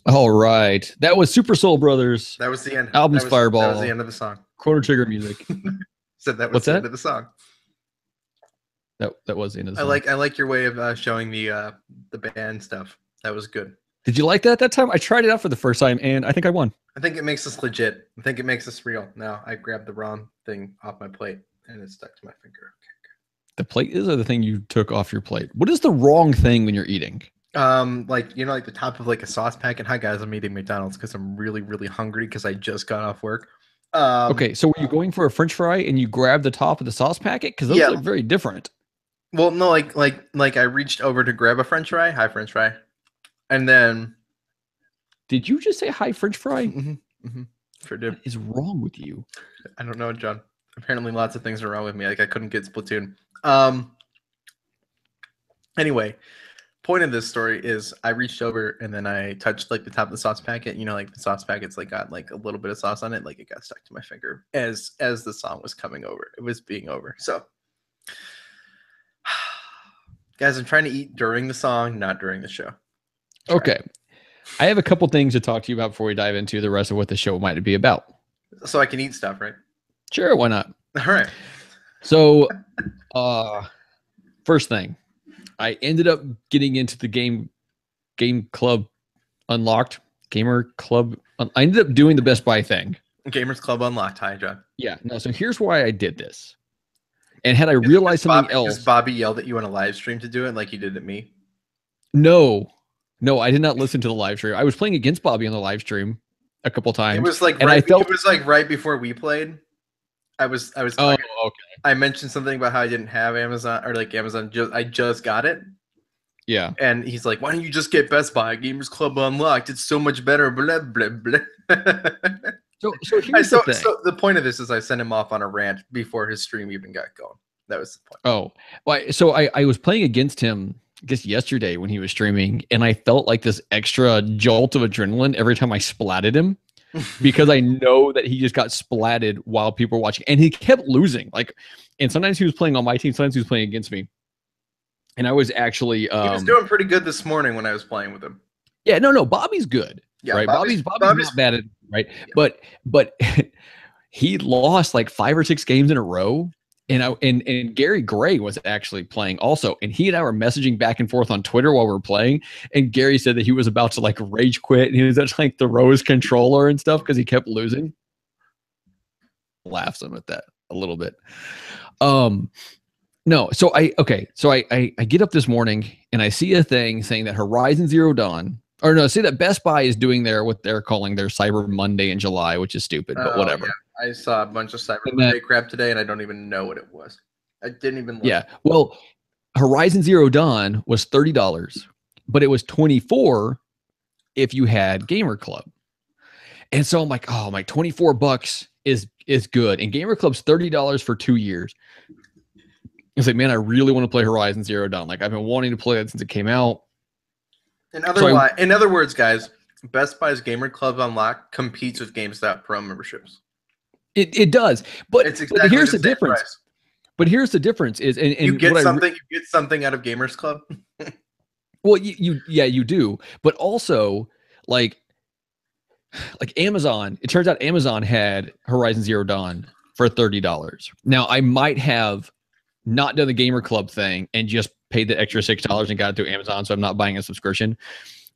All right. That was Super Soul Brothers. That was the end. Album's Fireball. That was the end of the song. Chrono Trigger music. Said that was What's the that? end of the song. That was the end of the song. I like your way of showing the band stuff. That was good. Did you like that time? I tried it out for the first time, and I think I won. I think it makes us legit. I think it makes us real. Now I grabbed the wrong thing off my plate, and it stuck to my finger. Okay. The plate is, or the thing you took off your plate? What is the wrong thing when you're eating? Like the top of like a sauce packet. Hi guys, I'm eating McDonald's because I'm really, really hungry because I just got off work. Okay, so were you going for a French fry and you grabbed the top of the sauce packet? Because those look very different. Well, no, like I reached over to grab a French fry. Hi, French fry. And then, did you just say hi, French fry? Sure did. What is wrong with you? I don't know, John. Apparently, lots of things are wrong with me. Like I couldn't get Splatoon. Anyway, point of this story is I reached over and then I touched like the top of the sauce packet. Like the sauce packet's like got like a little bit of sauce on it. Like it got stuck to my finger as the song was coming over. It was being over. So, guys, I'm trying to eat during the song, not during the show. Okay. I have a couple things to talk to you about before we dive into the rest of what the show might be about. So I can eat stuff, right? Sure, why not? All right. So, first thing, I ended up getting into the game club unlocked. Gamer club. I ended up doing the Best Buy thing. Gamers Club unlocked. Hi, John. Yeah. No. So here's why I did this. And had I realized something else, because Bobby yelled at you on a live stream to do it, like he did at me. No, I did not listen to the live stream. I was playing against Bobby on the live stream a couple times. It was like right before we played. I was. Oh, okay. I mentioned something about how I didn't have Amazon or like Amazon. I just got it. Yeah. And he's like, "Why don't you just get Best Buy Gamers Club unlocked? It's so much better." Blah blah blah. So here's the thing. So the point of this is I sent him off on a rant before his stream even got going. That was the point. Oh, well, so I was playing against him, I guess yesterday when he was streaming, and I felt like this extra jolt of adrenaline every time I splatted him. Because I know that he just got splatted while people were watching, and he kept losing. And sometimes he was playing on my team, sometimes he was playing against me. And I was actually he was doing pretty good this morning when I was playing with him. Yeah, no, Bobby's good. Yeah, right. Bobby's not bad at right. Yeah. But he lost like 5 or 6 games in a row. And Gary Gray was actually playing also, and he and I were messaging back and forth on Twitter while we were playing. And Gary said that he was about to like rage quit, and he was just like throw his controller and stuff because he kept losing. Laughs him at that a little bit. No, so I get up this morning and I see a thing saying that Horizon Zero Dawn Or no, say that Best Buy is doing what they're calling their Cyber Monday in July, which is stupid, but whatever. Yeah. I saw a bunch of Cyber Monday crap today, and I don't even know what it was. I didn't even look. Yeah. Well, Horizon Zero Dawn was $30, but it was $24 if you had Gamer Club. And so I'm like, oh, my $24 is good. And Gamer Club's $30 for 2 years. It's like, man, I really want to play Horizon Zero Dawn. Like, I've been wanting to play it since it came out. In other words, guys, Best Buy's Gamer Club Unlocked competes with GameStop Pro memberships. It does, but here's the difference. Price. But here's the difference: is and you get something. You get something out of Gamers Club. Well, you do, but also like Amazon. It turns out Amazon had Horizon Zero Dawn for $30. Now I might have not done the Gamer Club thing and just paid the extra $6 and got it through Amazon, so I'm not buying a subscription.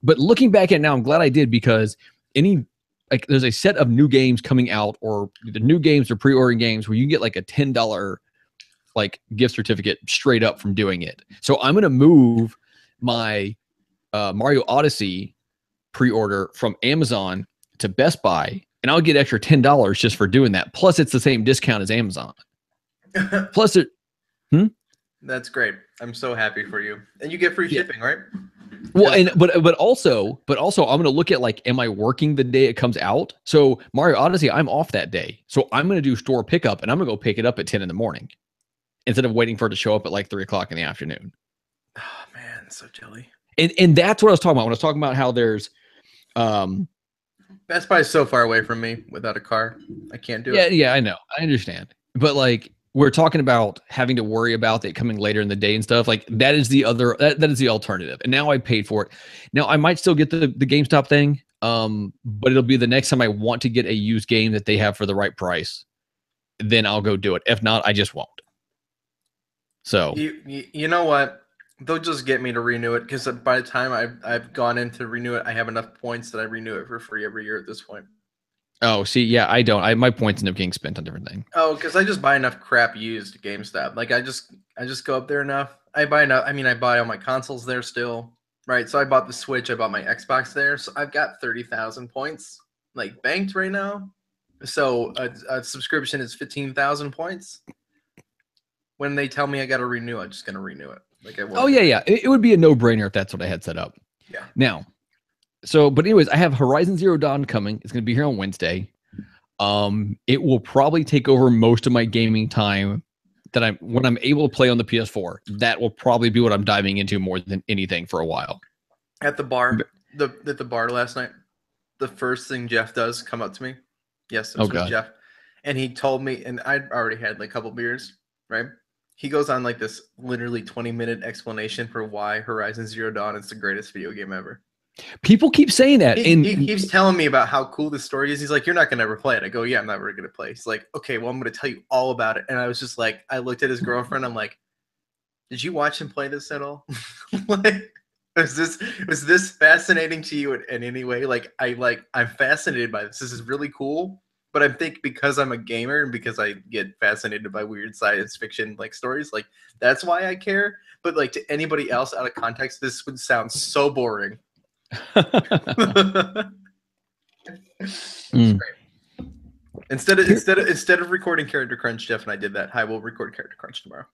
But looking back at it now, I'm glad I did, because there's a set of new games coming out, or the new games or pre-ordering games where you get like a $10 like gift certificate straight up from doing it. So I'm going to move my Mario Odyssey pre-order from Amazon to Best Buy, and I'll get extra $10 just for doing that. Plus, it's the same discount as Amazon. Plus, That's great. I'm so happy for you, and you get free shipping, right? Well, but also, I'm going to look at like, am I working the day it comes out? So Mario Odyssey, I'm off that day, so I'm going to do store pickup, and I'm going to go pick it up at 10 in the morning instead of waiting for it to show up at like 3 o'clock in the afternoon. Oh man, so jelly. And that's what I was talking about when I was talking about how there's Best Buy is so far away from me without a car. I can't do it. Yeah, I know. I understand. But like, we're talking about having to worry about it coming later in the day and stuff. Like, that is the other, that is the alternative. And now I paid for it. Now I might still get the GameStop thing. But it'll be the next time I want to get a used game that they have for the right price. Then I'll go do it. If not, I just won't. So you know what? They'll just get me to renew it, because by the time I've gone in to renew it, I have enough points that I renew it for free every year at this point. Oh, see, yeah, I don't. My points end up getting spent on different things. Oh, because I just buy enough crap used at GameStop. Like, I just go up there enough. I buy enough. I mean, I buy all my consoles there still, right? So I bought the Switch. I bought my Xbox there. So I've got 30,000 points like banked right now. So a subscription is 15,000 points. When they tell me I got to renew, I'm just gonna renew it. Like, I won't. Oh yeah. It would be a no-brainer if that's what I had set up. Yeah. Now, but anyways, I have Horizon Zero Dawn coming. It's gonna be here on Wednesday. It will probably take over most of my gaming time when I'm able to play on the PS4. That will probably be what I'm diving into more than anything for a while. At the bar, at the bar last night, the first thing Jeff does come up to me. Yes, it was with Jeff, and he told me, and I'd already had like a couple beers, right? He goes on like this literally 20-minute explanation for why Horizon Zero Dawn is the greatest video game ever. People keep saying that. He keeps telling me about how cool this story is. He's like, you're not going to ever play it. I go, yeah, I'm never going to play. He's like, okay, well, I'm going to tell you all about it. And I was just like, I looked at his girlfriend. I'm like, did you watch him play this at all? Like, was this fascinating to you in any way? I'm fascinated by this. This is really cool. But I think because I'm a gamer and because I get fascinated by weird science fiction like stories, like that's why I care. But like to anybody else out of context, this would sound so boring. Instead of recording Character Crunch, Jeff and I did that. I will record Character Crunch tomorrow.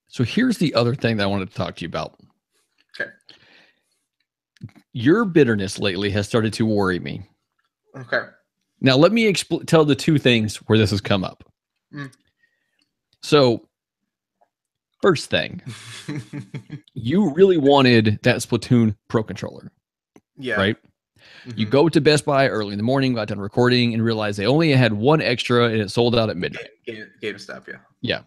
So here's the other thing that I wanted to talk to you about. Okay. Your bitterness lately has started to worry me. Okay. Now, let me tell the two things where this has come up. So, first thing, you really wanted that Splatoon Pro controller. Yeah. Right? Mm-hmm. You go to Best Buy early in the morning, got done recording, and realized they only had one extra, and it sold out at midnight. GameStop, yeah. Yeah.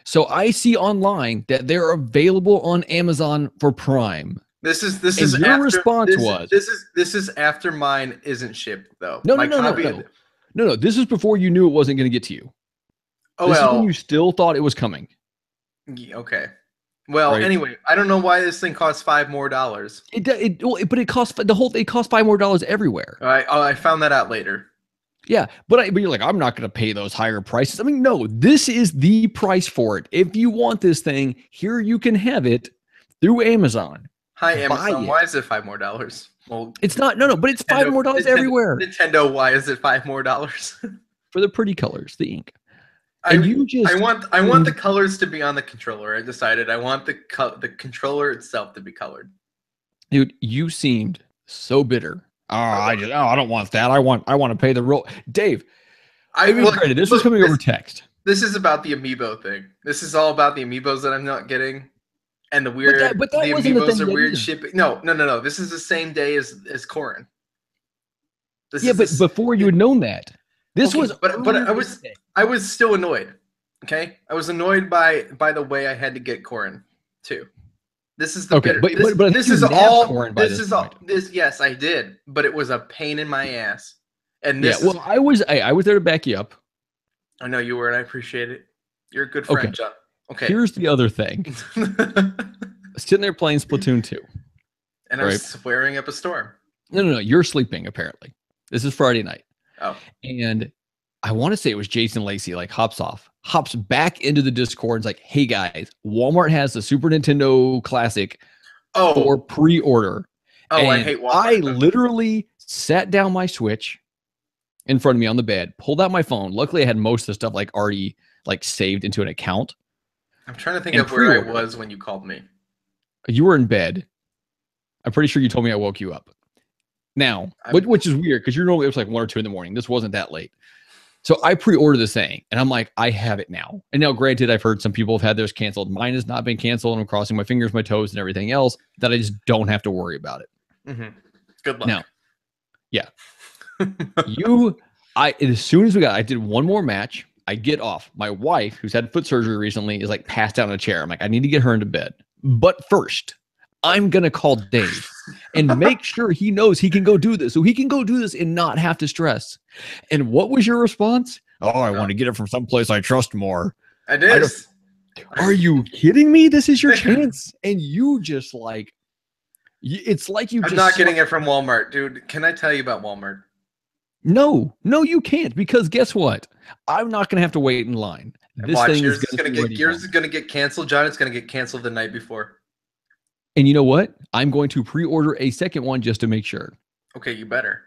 So, I see online that they're available on Amazon for Prime. This is your after, response was this is after mine isn't shipped though. No. This is before you knew it wasn't going to get to you. Oh, this is when you still thought it was coming. Okay. Well, right. Anyway, I don't know why this thing costs $5 more. It costs it costs $5 more everywhere. I found that out later. Yeah, but you're like, I'm not going to pay those higher prices. I mean, no, this is the price for it. If you want this thing, here you can have it through Amazon. Hi, Amazon. Why is it $5 more? Well, It's not. No, but it's $5 more everywhere. Nintendo, why is it $5 more? For the pretty colors, the ink. I And want the colors to be on the controller. I decided I want the controller itself to be colored. Dude, you seemed so bitter. I don't want that. I want to pay the roll. Dave, granted, this was coming over text. This is about the amiibo thing. This is all about the amiibos that I'm not getting. And the weird, but that the wasn't amiibos the are weird either. shipping. No. This is the same day as Corrin. But before you had known that, but I was still annoyed. Okay, I was annoyed by the way I had to get Corrin too. This is the okay, Yes, I did, but it was a pain in my ass. And I was there to back you up. I know you were, and I appreciate it. You're a good friend, John. Okay. Here's the other thing. Sitting there playing Splatoon 2. And I was swearing up a storm. No. You're sleeping, apparently. This is Friday night. Oh. And I want to say it was Jason Lacey, like hops back into the Discord and's like, hey guys, Walmart has the Super Nintendo Classic for pre-order. Oh, and I hate Walmart. I literally sat down my Switch in front of me on the bed, pulled out my phone. Luckily, I had most of the stuff already saved into an account. I'm trying to think of where I was when you called me. You were in bed. I'm pretty sure you told me I woke you up. Now, which is weird because you're normally it was 1 or 2 in the morning. This wasn't that late. So I pre-ordered this thing, and I'm like, I have it now. And now, granted, I've heard some people have had theirs canceled. Mine has not been canceled, and I'm crossing my fingers, my toes, and everything else that I just don't have to worry about it. Mm-hmm. Good luck. Now, yeah. As soon as I did one more match. I get off. My wife, who's had foot surgery recently, is passed out in a chair. I'm like, I need to get her into bed. But first, I'm going to call Dave and make sure he knows he can go do this. So he can go do this and not have to stress. And what was your response? Oh, I want to get it from someplace I trust more. I did. Are you kidding me? This is your chance. And you just it's like you I'm not getting it from Walmart, dude. Can I tell you about Walmart? No, you can't, because guess what? I'm not going to have to wait in line. Yours is going to get canceled, John. It's going to get canceled the night before. And you know what? I'm going to pre-order a second one just to make sure. Okay, you better.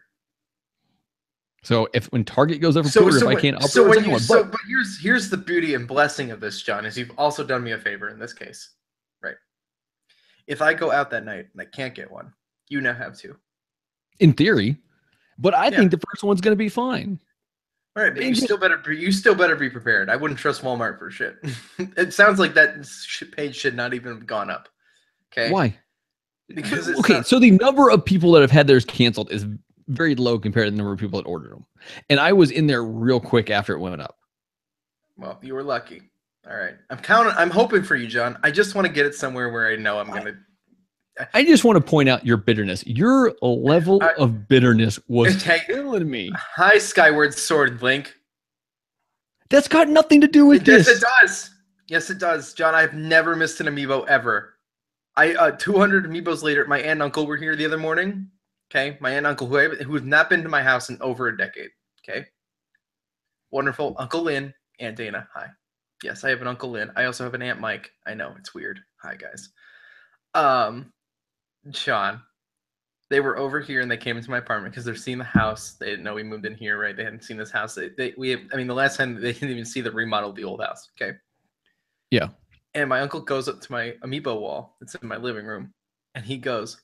So when Target goes over pre-order, if I can't, I'll pre-order one. But here's the beauty and blessing of this, John, is you've also done me a favor in this case, right? If I go out that night and I can't get one, you now have two. In theory. But I think the first one's going to be fine. All right, but you still better be prepared. I wouldn't trust Walmart for shit. It sounds like that page should not even have gone up. Okay. Why? Because so the number of people that have had theirs canceled is very low compared to the number of people that ordered them. And I was in there real quick after it went up. Well, you were lucky. All right. I'm hoping for you, John. I just want to get it somewhere where I know I'm going to. I just want to point out your bitterness. Your level of bitterness was killing me. Hi, Skyward Sword Link. That's got nothing to do with this. Yes, it does. Yes, it does. John, I've never missed an amiibo ever. 200 amiibos later, my aunt and uncle were here the other morning. Okay, my aunt and uncle who have not been to my house in over a decade. Okay, wonderful. Uncle Lynn, Aunt Dana. Hi. Yes, I have an Uncle Lynn. I also have an Aunt Mike. I know, it's weird. Hi, guys. Sean, they were over here and they came into my apartment because they're seeing the house. They didn't know we moved in here, right? They hadn't seen this house. The last time they didn't even see the remodel of the old house. Okay. Yeah. And my uncle goes up to my amiibo wall that's in my living room, and he goes,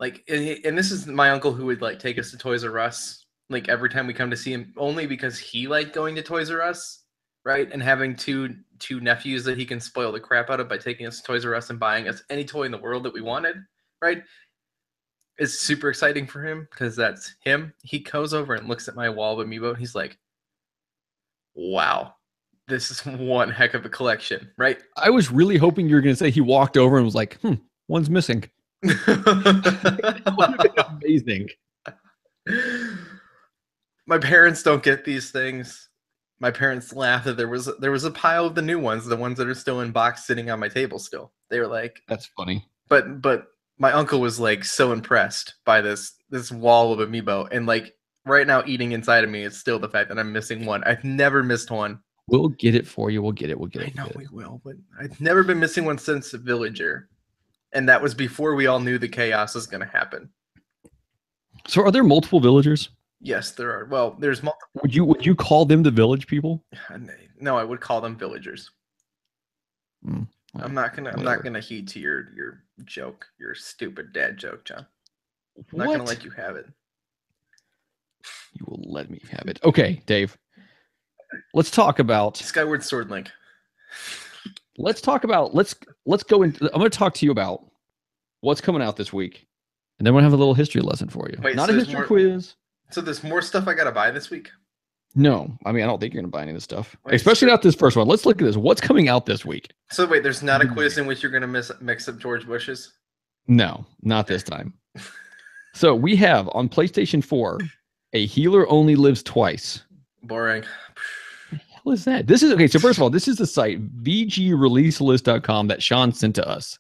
and this is my uncle who would take us to Toys R Us, every time we come to see him, only because he liked going to Toys R Us, right? And having two nephews that he can spoil the crap out of by taking us to Toys R Us and buying us any toy in the world that we wanted. Right? It's super exciting for him because that's him. He goes over and looks at my wall of amiibo and he's like, wow, this is one heck of a collection, right? I was really hoping you were going to say he walked over and was like, one's missing. That would have been amazing. My parents don't get these things. My parents laughed that there was a pile of the new ones, the ones that are still in box sitting on my table still. They were like, that's funny. But my uncle was so impressed by this wall of amiibo, and right now eating inside of me is still the fact that I'm missing one. I've never missed one. We'll get it for you. We'll get it. I know we will, but I've never been missing one since the Villager, and that was before we all knew the chaos was going to happen. So are there multiple villagers? Yes, there are. Well, there's multiple. Would you call them the village people? No, I would call them villagers. Well, I'm not gonna whatever. heed to your joke, your stupid dad joke, John. I'm not gonna What? let you have it. You will let me have it. Okay, Dave. Let's talk about. Skyward Sword Link. Let's talk about. Let's go into. I'm going to talk to you about what's coming out this week, and then we'll have a little history lesson for you. Wait, Not so a there's history more- quiz. So there's more stuff I gotta buy this week. No, I mean I don't think you're going to buy any of this stuff, Wait, especially not this first one. Let's look at this. What's coming out this week? So wait, there's not a quiz in which you're gonna mix up George Bush's. No, not this time. So we have on PlayStation 4 a healer only lives twice. Boring. What the hell is that? This is okay. So first of all, this is the site vgreleaselist.com that Sean sent to us.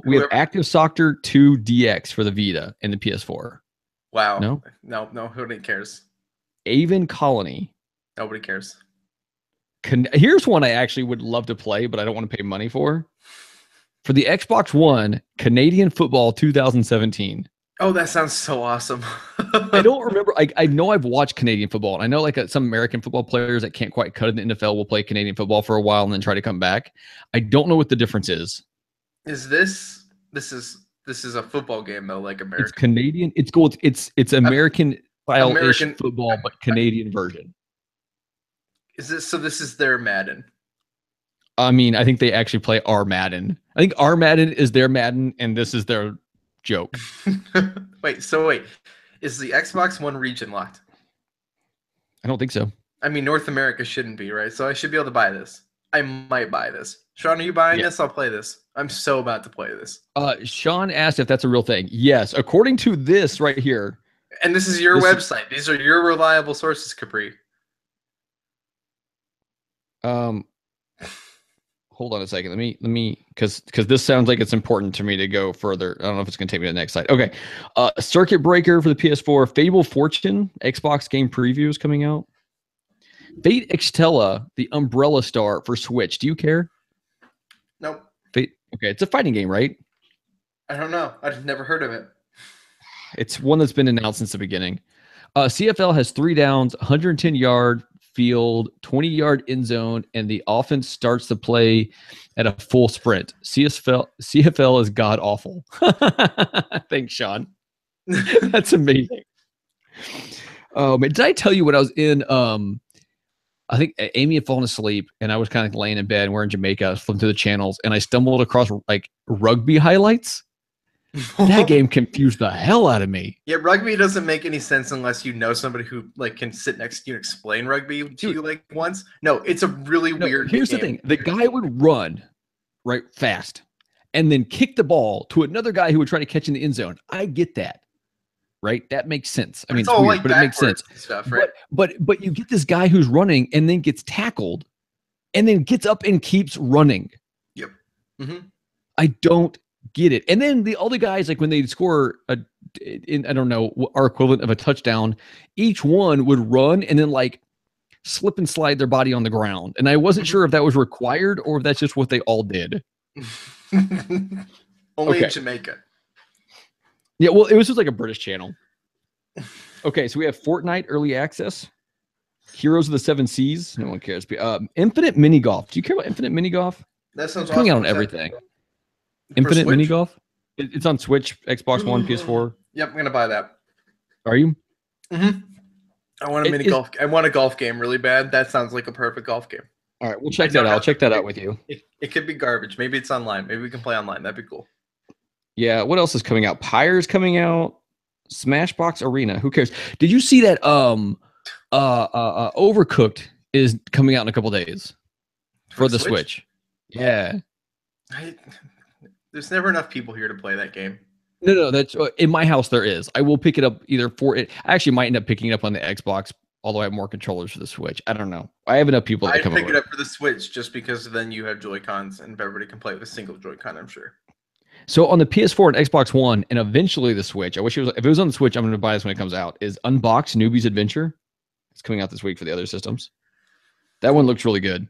We have Active Soccer 2 DX for the Vita and the PS4. Wow. No, nobody cares. Avon Colony. Nobody cares. Here's one I actually would love to play, but I don't want to pay money for. For the Xbox One, Canadian Football 2017. Oh, that sounds so awesome. I don't remember. I know I've watched Canadian football, and I know like some American football players that can't quite cut it in the NFL will play Canadian football for a while and then try to come back. I don't know what the difference is. Is this is a football game though, like American? It's Canadian. It's gold. It's American style-ish football, but Canadian version. Is this so? This is their Madden. I mean, I think they actually play our Madden. I think our Madden is their Madden, and this is their joke. Wait, is the Xbox One region locked? I don't think so. I mean, North America shouldn't be, right? So I should be able to buy this. I might buy this. Sean, are you buying this? I'll play this. I'm so about to play this. Sean asked if that's a real thing. Yes, according to this right here. And this is your website. These are your reliable sources, Capri. Hold on a second. Let me because this sounds like it's important to me to go further. I don't know if it's going to take me to the next slide. Okay. Circuit Breaker for the PS4, Fable Fortune, Xbox game preview is coming out. Fate Extella, the Umbrella Star for Switch. Do you care? Nope. Fate. Okay, it's a fighting game, right? I don't know. I've never heard of it. It's one that's been announced since the beginning. CFL has 3 downs, 110-yard field, 20-yard end zone, and the offense starts the play at a full sprint. CFL is god awful. Thanks, Sean. That's amazing. Did I tell you when I was in? I think Amy had fallen asleep, and I was kind of laying in bed. And we're in Jamaica. I was flipping through the channels, and I stumbled across like rugby highlights. That game confused the hell out of me. Yeah, rugby doesn't make any sense unless you know somebody who like can sit next to you and explain rugby to you like once. No, it's a really weird Here's game. the thing. The guy would run right fast and then kick the ball to another guy who would try to catch in the end zone. I get that. Right? That makes sense. I mean, it's weird, like but it makes sense. Stuff, right? But you get this guy who's running and then gets tackled and then gets up and keeps running. Yep. Mm-hmm. I don't get it. And then the other guys, like when they score I don't know, our equivalent of a touchdown, each one would run and then like slip and slide their body on the ground. And I wasn't sure if that was required or if that's just what they all did. Only in Jamaica. Yeah, well, it was just like a British channel. Okay, so we have Fortnite Early Access, Heroes of the Seven Seas. No one cares. Infinite Mini Golf. Do you care about Infinite Mini Golf? That sounds coming awesome. out on everything. Infinite Mini Golf. It's on Switch, Xbox One, PS4. Yep, I'm gonna buy that. Are you? Mm-hmm. I want a mini golf. I want a golf game really bad. That sounds like a perfect golf game. All right, we'll check that out. I'll check that out with you. It could be garbage. Maybe it's online. Maybe we can play online. That'd be cool. Yeah, what else is coming out? Pyre's coming out. Smashbox Arena. Who cares? Did you see that Overcooked is coming out in a couple days for the Switch? Yeah. There's never enough people here to play that game. No, that's in my house. There is. I will pick it up either for it. I actually might end up picking it up on the Xbox, although I have more controllers for the Switch. I don't know. I have enough people that come over. I'd pick it up for the Switch just because then you have Joy-Cons and everybody can play with a single Joy-Con, I'm sure. So on the PS4 and Xbox One, and eventually the Switch, I wish it was. If it was on the Switch, I'm going to buy this when it comes out. Is Unbox Newbie's Adventure? It's coming out this week for the other systems. That one looks really good.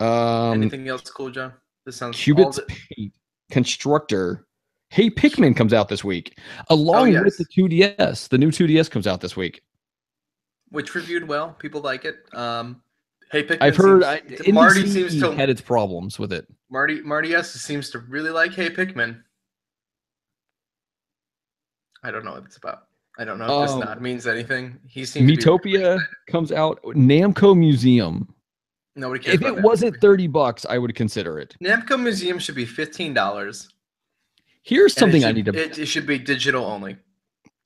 Anything else cool, John? This sounds Cubits Paint Constructor Hey Pikmin comes out this week, Oh along with yes, the 2DS. The new 2DS comes out this week. which reviewed well. People like it. Hey I've Pikmin heard seems Marty seems NBC to had its problems with it. Marty S seems to really like Hey Pikmin. I don't know what it's about. I don't know if this nod means anything. He seemed to be really Metopia comes out. Namco Museum. nobody cares If about it Namco. wasn't $30, I would consider it. Namco Museum should be $15. Here's And something I need to. it should be digital only.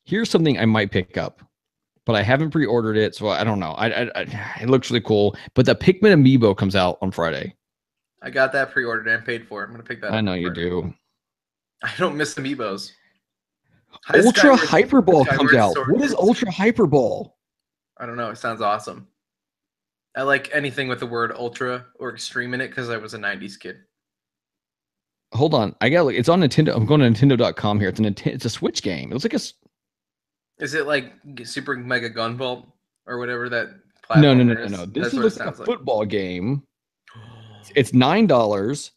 Here's something I might pick up, but I haven't pre-ordered it, so I don't know. It looks really cool. But the Pikmin amiibo comes out on Friday. I got that pre-ordered and paid for. I'm gonna pick that up. I know you do. I don't miss amiibos. Ultra Hyperball comes out. Sword What is Ultra Hyperball? I don't know. It sounds awesome. I like anything with the word ultra or extreme in it because I was a 90s kid. Hold on. I got it's on Nintendo. I'm going to Nintendo.com here. It's a Switch game. It looks like a. Is it like Super Mega Gunvolt or whatever that No. platform is? This looks like a football game. It's $9.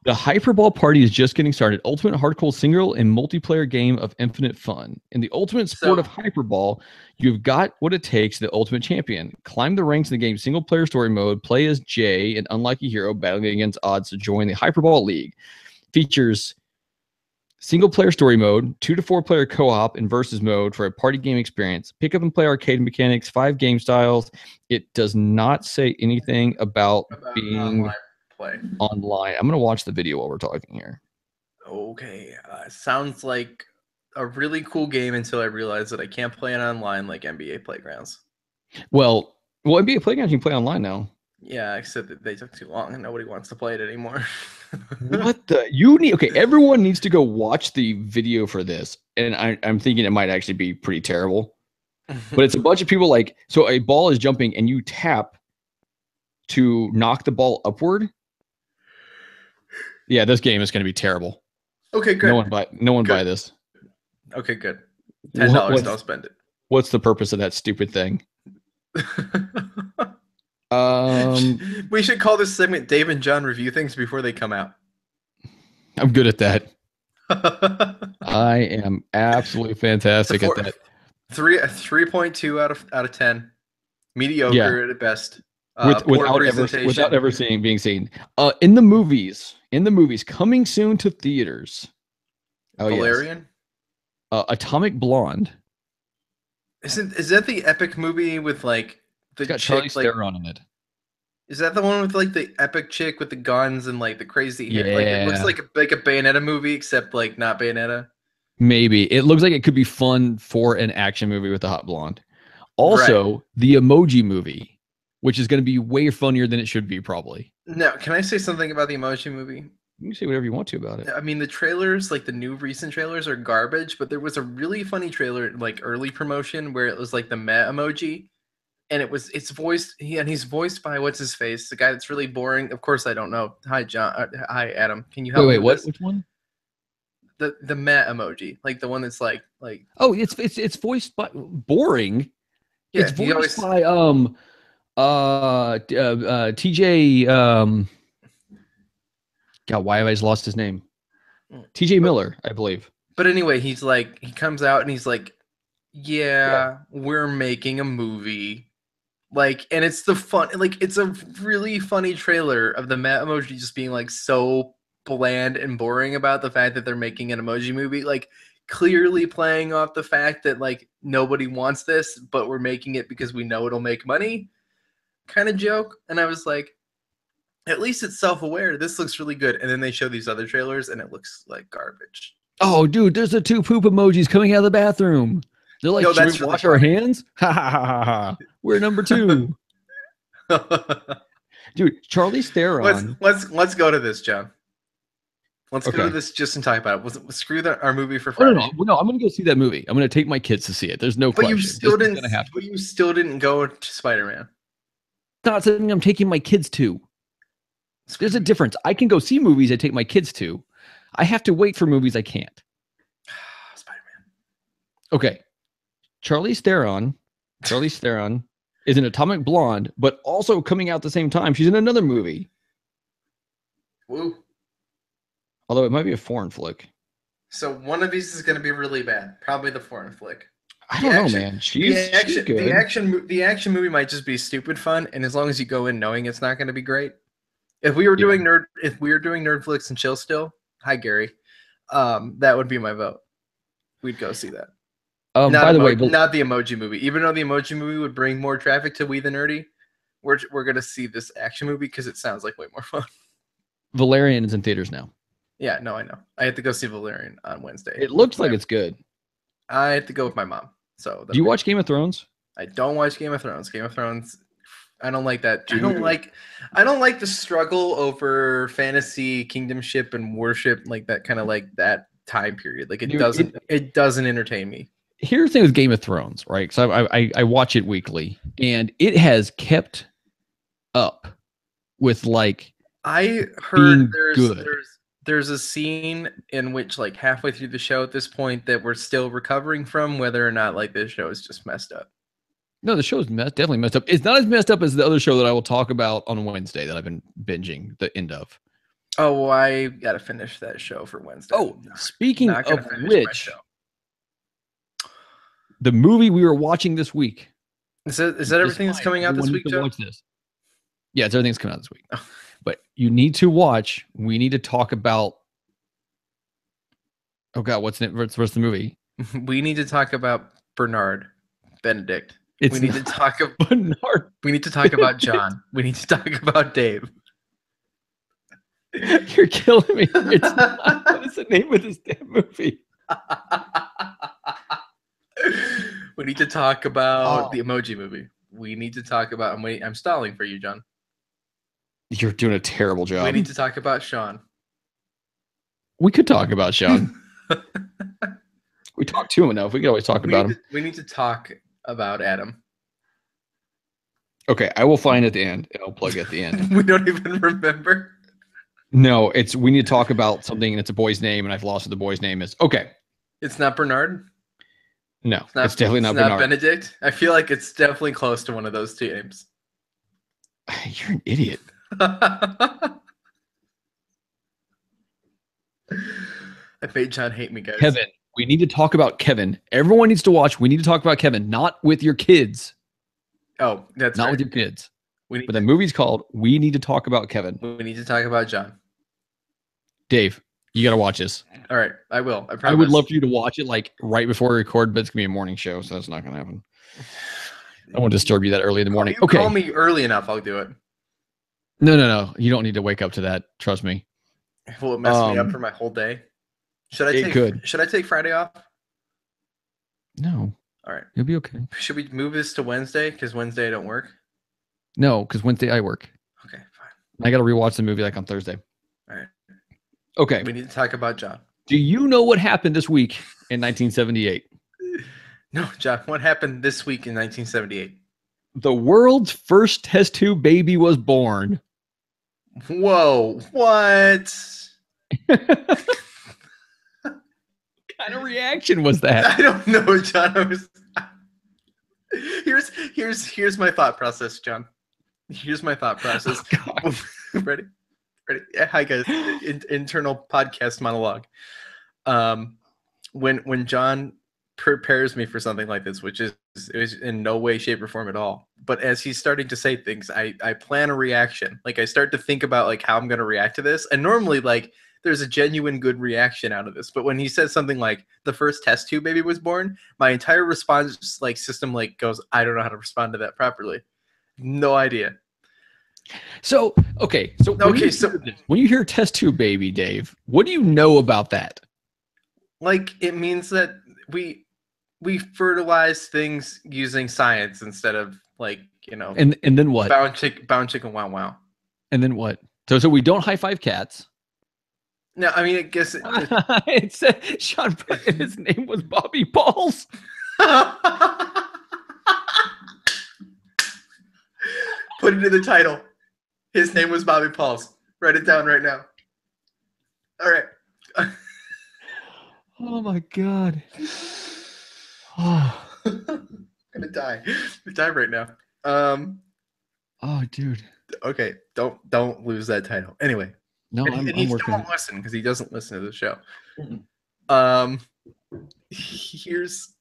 The Hyperball Party is just getting started. Ultimate hardcore single and multiplayer game of infinite fun. In the ultimate sport of Hyperball, you've got what it takes to the ultimate champion. Climb the ranks in the game's single player story mode. Play as Jay, an unlucky hero battling against odds to join the Hyperball League. Features single player story mode, 2 to 4 player co-op, and versus mode for a party game experience. Pick up and play arcade mechanics, 5 game styles. It does not say anything about being online. I'm going to watch the video while we're talking here. Okay. Sounds like a really cool game until I realized that I can't play it online like NBA Playgrounds. Well, NBA Playgrounds you can play online now. Yeah, except that they took too long and nobody wants to play it anymore. What the? Everyone needs to go watch the video for this. And I'm thinking it might actually be pretty terrible. But it's a bunch of people so a ball is jumping and you tap to knock the ball upward. Yeah, this game is going to be terrible. Okay, good. No one buy this. Okay, good. $10, don't spend it. What's the purpose of that stupid thing? We should call this segment Dave and John review things before they come out. I'm good at that. I am absolutely fantastic at that. 3.2 out of 10. Mediocre at best. Without ever being seen. In the movies, coming soon to theaters. Oh, Valerian? Yes. Atomic Blonde. Is that the epic movie with the it's got Charlize Theron in it? Is that the one with the epic chick with the guns and the crazy hair? Yeah. It looks like a Bayonetta movie except not Bayonetta. Maybe. It looks like it could be fun for an action movie with a hot blonde. Also, the Emoji Movie, which is going to be way funnier than it should be, probably. No, can I say something about the Emoji Movie? You can say whatever you want to about it. I mean, the trailers, the new recent trailers, are garbage, but there was a really funny trailer, early promotion, where it was the meh emoji, and he's voiced by what's his face, the guy that's really boring. Of course, I don't know. Hi, John. Hi, Adam. Can you help me? Wait, which one? The meh emoji, the one that's Oh, it's voiced by boring. Yeah, it's voiced by TJ God, why have I just lost his name? TJ Miller, I believe. But anyway, he comes out and he's yeah, we're making a movie. And it's it's a really funny trailer of the meh emoji just being so bland and boring about the fact that they're making an emoji movie. Clearly playing off the fact that nobody wants this, but we're making it because we know it'll make money kind of joke. And I was at least it's self-aware. This looks really good. And then they show these other trailers and it looks like garbage. Oh, dude, there's the 2 poop emojis coming out of the bathroom. They're should we wash our hands? Ha ha ha ha. We're number 2. Dude, Charlize Theron. Let's go to this, John. Let's go to this just and talk about it. Screw our movie for Friday. No, I'm going to go see that movie. I'm going to take my kids to see it. There's no question. But you still didn't go to Spider-Man. Not something I'm taking my kids to. There's a difference. I can go see movies I take my kids to. I have to wait for movies I can't. Spider-Man. Okay. Charlize Theron is an Atomic Blonde, but also coming out at the same time. She's in another movie. Woo. Although it might be a foreign flick. So one of these is going to be really bad. Probably the foreign flick. I don't know, man. She's good. The action movie might just be stupid fun, and as long as you go in knowing it's not going to be great. If we were doing nerd flicks and chill still, hi Gary, that would be my vote. We'd go see that. By the way, not the Emoji Movie. Even though the Emoji Movie would bring more traffic to We the Nerdy, we're gonna see this action movie because it sounds like way more fun. Valerian is in theaters now. Yeah, no, I know. I have to go see Valerian on Wednesday. It looks like it's good. I have to go with my mom. So do you watch Game of Thrones? I don't watch Game of Thrones. Game of Thrones, I don't like that. I don't like the struggle over fantasy, kingdomship, and worship, like that kind of like that time period. Like it doesn't entertain me. Here's the thing with Game of Thrones, right? Because I watch it weekly, and it has kept up with like. I heard there's a scene in which like halfway through the show at this point that we're still recovering from, whether or not like this show is just messed up. No, the show's definitely messed up. It's not as messed up as the other show that I will talk about on Wednesday that I've been binging the end of. Oh, well, I gotta finish that show for Wednesday. Oh, speaking of which, the movie we were watching this week. Is that everything that's coming out this week, Joe? Watch this. Yeah, it's everything's coming out this week. But you need to watch. We need to talk about. Oh God, what's the movie? We need to talk about Bernard Benedict. We need to talk about Bernard. We need to talk about John. We need to talk about Dave. You're killing me. It's not. What is the name of this damn movie? We need to talk about the Emoji Movie. We need to talk about. I'm stalling for you, John. You're doing a terrible job. We need to talk about Sean. We could talk about Sean. We talk to him enough. We could always talk about him. We need to talk about Adam. Okay, I will find at the end, and I'll plug at the end. We don't even remember. No, we need to talk about something, and it's a boy's name, and I've lost what the boy's name is. Okay. It's not Bernard? No, it's definitely not Bernard. Not Benedict? I feel like it's definitely close to one of those two names. You're an idiot. I made John hate me, guys. Kevin. We need to talk about Kevin. Everyone needs to watch. We need to talk about Kevin, not with your kids. Oh, that's not right. with your kids. But the movie's called We Need to Talk About Kevin. We need to talk about John. Dave, you got to watch this. All right, I will. I promise. I would love for you to watch it like right before we record, but it's gonna be a morning show, so that's not gonna happen. I won't disturb you that early in the morning. Okay, call me early enough. I'll do it. No. You don't need to wake up to that. Trust me. Will it mess me up for my whole day? Should I take Friday off? No. All right. You'll be okay. Should we move this to Wednesday? Because Wednesday I don't work. No, because Wednesday I work. Okay, fine. I got to rewatch the movie like on Thursday. All right. Okay. We need to talk about John. Do you know what happened this week in 1978? No, John. What happened this week in 1978? The world's first test tube baby was born. Whoa! What? What kind of reaction was that? I don't know, John. Here's my thought process, John. Here's my thought process. Oh, Ready? Hi guys. Internal podcast monologue. When John prepares me for something like this, which is in no way, shape, or form at all. But as he's starting to say things, I plan a reaction. Like I start to think about like how I'm gonna react to this. And normally like there's a genuine good reaction out of this. But when he says something like the first test tube baby was born, my entire response like system like goes, I don't know how to respond to that properly. No idea. So when you hear test tube baby, Dave, what do you know about that? Like it means that we fertilize things using science instead of like, you know. And then what? Bound chicken, wow. And then what? So we don't high five cats. No, I mean, I guess it said Sean Burton, his name was Bobby Balls. Put it in the title. His name was Bobby Pauls. Write it down right now. All right. Oh my God. Oh. I'm gonna die. I'm die right now. Oh, dude. Okay, don't lose that title. Anyway. No, and he I'm still working. won't listen because he doesn't listen to the show. Um, here's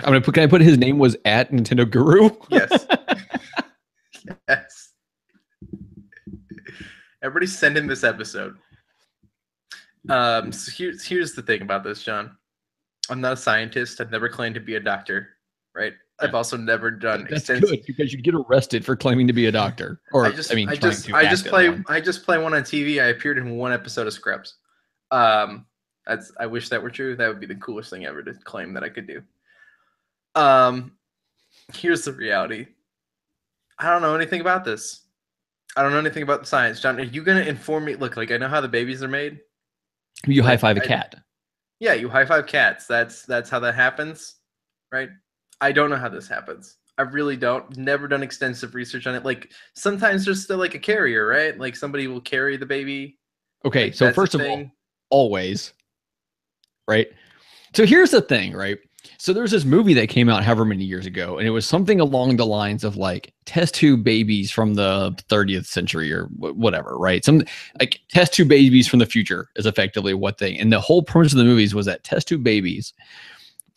Can I put his name was at Nintendo Guru? yes, yes. Everybody send in this episode. So here's the thing about this, John. I'm not a scientist. I've never claimed to be a doctor, right? I've also never done That's extensive. good because you'd get arrested for claiming to be a doctor. Or I just play one on TV. I appeared in one episode of Scrubs. I wish that were true. That would be the coolest thing ever to claim that I could do. Here's the reality. I don't know anything about this. I don't know anything about the science. John, are you gonna inform me? Look, like I know how the babies are made. You high five a cat. Yeah, you high five cats. That's how that happens, right? I don't know how this happens. I really don't. Never done extensive research on it. Like sometimes there's still like a carrier, right? Like somebody will carry the baby. Okay, like, so first of all, always, right? So here's the thing, right? So there's this movie that came out however many years ago, and it was something along the lines of like test tube babies from the 30th century or whatever, right? Some like test tube babies from the future is effectively what they, and the whole premise of the movies was that test tube babies,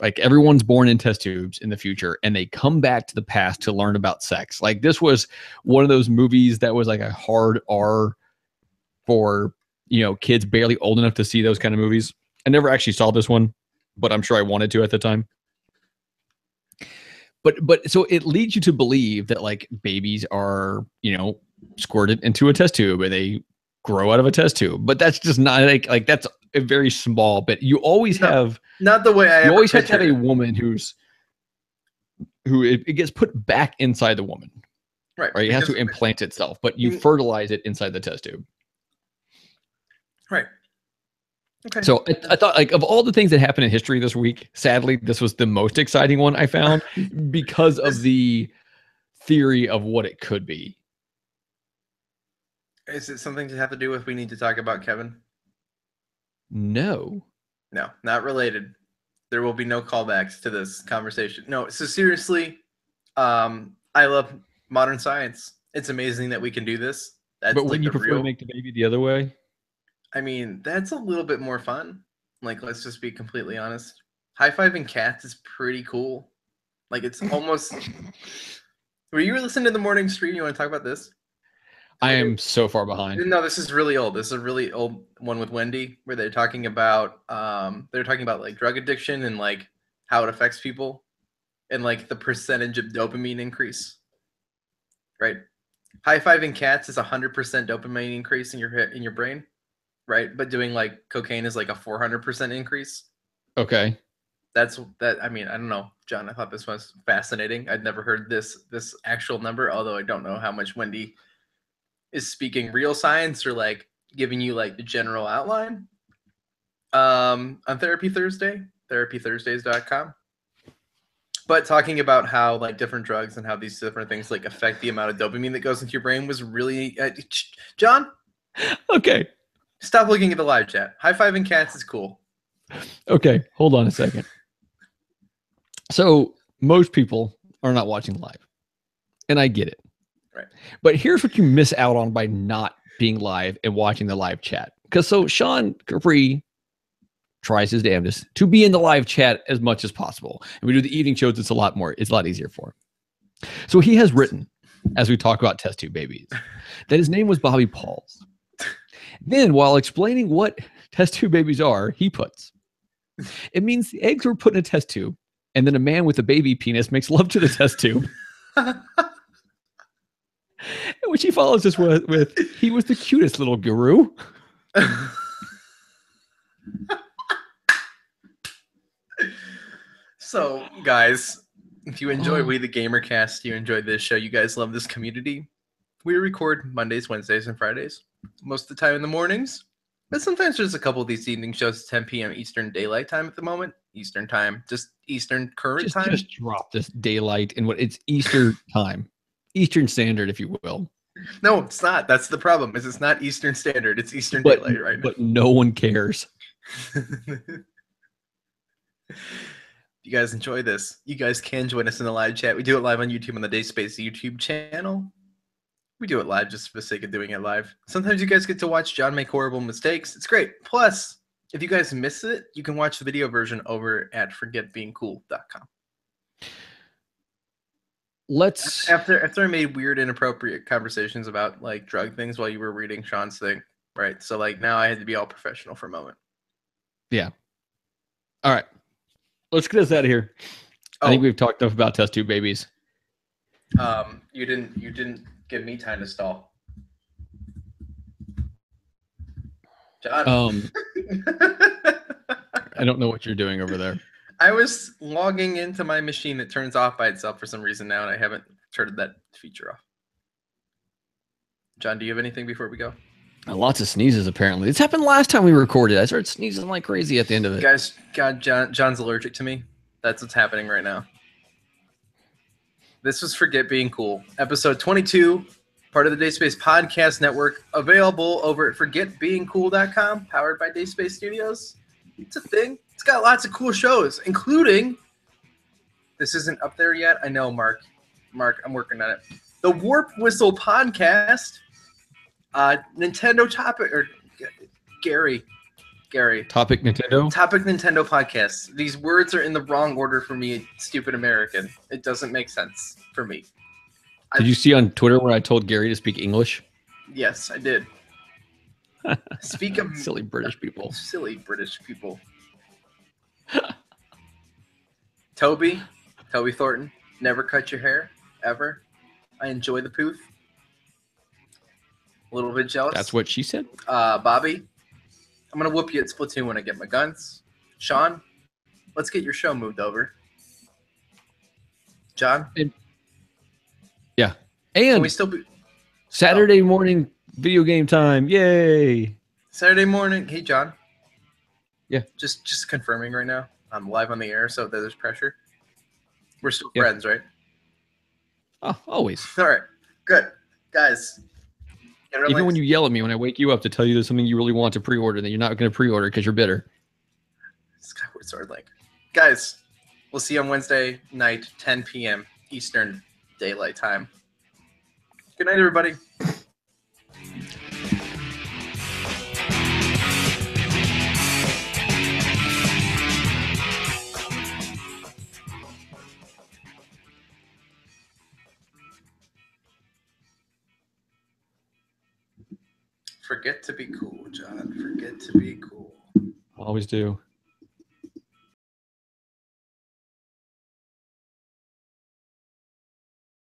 like everyone's born in test tubes in the future and they come back to the past to learn about sex. Like this was one of those movies that was like a hard R for, kids barely old enough to see those kind of movies. I never actually saw this one, but I'm sure I wanted to at the time. But so it leads you to believe that like babies are, squirted into a test tube and they grow out of a test tube. But that's just not like that's a very small bit. You always have not the way you always have to have a woman who it gets put back inside the woman. Right. It has to implant itself, but you fertilize it inside the test tube. Right. Okay. So I thought, like, of all the things that happened in history this week, sadly, this was the most exciting one I found because of the theory of what it could be. Is it something to have to do with we need to talk about Kevin? No, not related. There will be no callbacks to this conversation. No, so seriously, I love modern science. It's amazing that we can do this. But wouldn't you prefer to make the baby the other way? I mean, that's a little bit more fun. Like, let's just be completely honest. High-fiving cats is pretty cool. Like, it's almost... Were you listening to the morning stream? You want to talk about this? I am so far behind. No, this is really old. This is a really old one with Wendy, where they're talking about like drug addiction and like how it affects people, and like the percentage of dopamine increase. Right, high-fiving cats is 100% dopamine increase in your brain. Right, but doing like cocaine is like a 400% increase. Okay, that's that. I mean, I don't know, John. I thought this was fascinating. I'd never heard this actual number, although I don't know how much Wendy is speaking real science or like giving you like the general outline. On Therapy Thursday, therapythursdays.com. But talking about how like different drugs and how these different things like affect the amount of dopamine that goes into your brain was really John. Okay. Stop looking at the live chat. High-fiving cats is cool. Okay, hold on a second. So most people are not watching live, and I get it. Right. But here's what you miss out on by not being live and watching the live chat. Because so Sean Capri tries his damnedest to be in the live chat as much as possible. And we do the evening shows, it's a lot easier for him. So he has written, as we talk about test tube babies, that his name was Bobby Pauls. Then, while explaining what test tube babies are, he puts, it means the eggs were put in a test tube, and then a man with a baby penis makes love to the test tube. Which he follows this with, he was the cutest little guru. So, guys, if you enjoy We the Gamercast, you enjoy this show, you guys love this community, we record Mondays, Wednesdays, and Fridays. Most of the time in the mornings, but sometimes there's a couple of these evening shows at 10 p.m. Eastern Daylight Time at the moment. Eastern Time, just Eastern current time. Just drop this daylight in what it's Eastern time, Eastern Standard, if you will. No, it's not. That's the problem. Is it's not Eastern Standard. It's Eastern Daylight right now. But no one cares. You guys enjoy this. You guys can join us in the live chat. We do it live on YouTube on the dacespace YouTube channel. We do it live just for the sake of doing it live. Sometimes you guys get to watch John make horrible mistakes. It's great. Plus, If you guys miss it, you can watch the video version over at forgetbeingcool.com. Let's after I made weird, inappropriate conversations about like drug things while you were reading Sean's thing, right? So like now I had to be all professional for a moment. Yeah. All right. Let's get us out of here. I think we've talked enough about test tube babies. You didn't give me time to stall. John. I don't know what you're doing over there. I was logging into my machine that turns off by itself for some reason now, and I haven't turned that feature off. John, do you have anything before we go? Lots of sneezes, apparently. This happened last time we recorded. I started sneezing like crazy at the end of it. Guys, John's allergic to me. That's what's happening right now. This was Forget Being Cool, episode 22, part of the Dacespace Podcast Network, available over at forgetbeingcool.com, powered by Dacespace Studios. It's a thing. It's got lots of cool shows, including, this isn't up there yet. I know, Mark, I'm working on it. The Warp Whistle Podcast, Nintendo Topic, or Gary. Topic Nintendo Podcast. These words are in the wrong order for me, stupid American. It doesn't make sense for me. Did you see on Twitter where I told Gary to speak English? Yes, I did. Speak of silly British people. Toby Thornton, never cut your hair, ever. I enjoy the poof. A little bit jealous. That's what she said? Bobby, I'm going to whoop you at Splatoon when I get my guns. Sean, let's get your show moved over. John? Yeah. And can we still be Saturday morning video game time. Yay. Saturday morning. Hey, John. Yeah. Just confirming right now. I'm live on the air, so there's pressure. We're still friends, right? Oh, always. All right. Good. Guys. Even when you yell at me when I wake you up to tell you there's something you really want to pre-order that you're not going to pre-order because you're bitter. Skyward Sword Link. Guys, we'll see you on Wednesday night, 10 p.m. Eastern Daylight Time. Good night, everybody. Forget to be cool, John. Forget to be cool. Always do.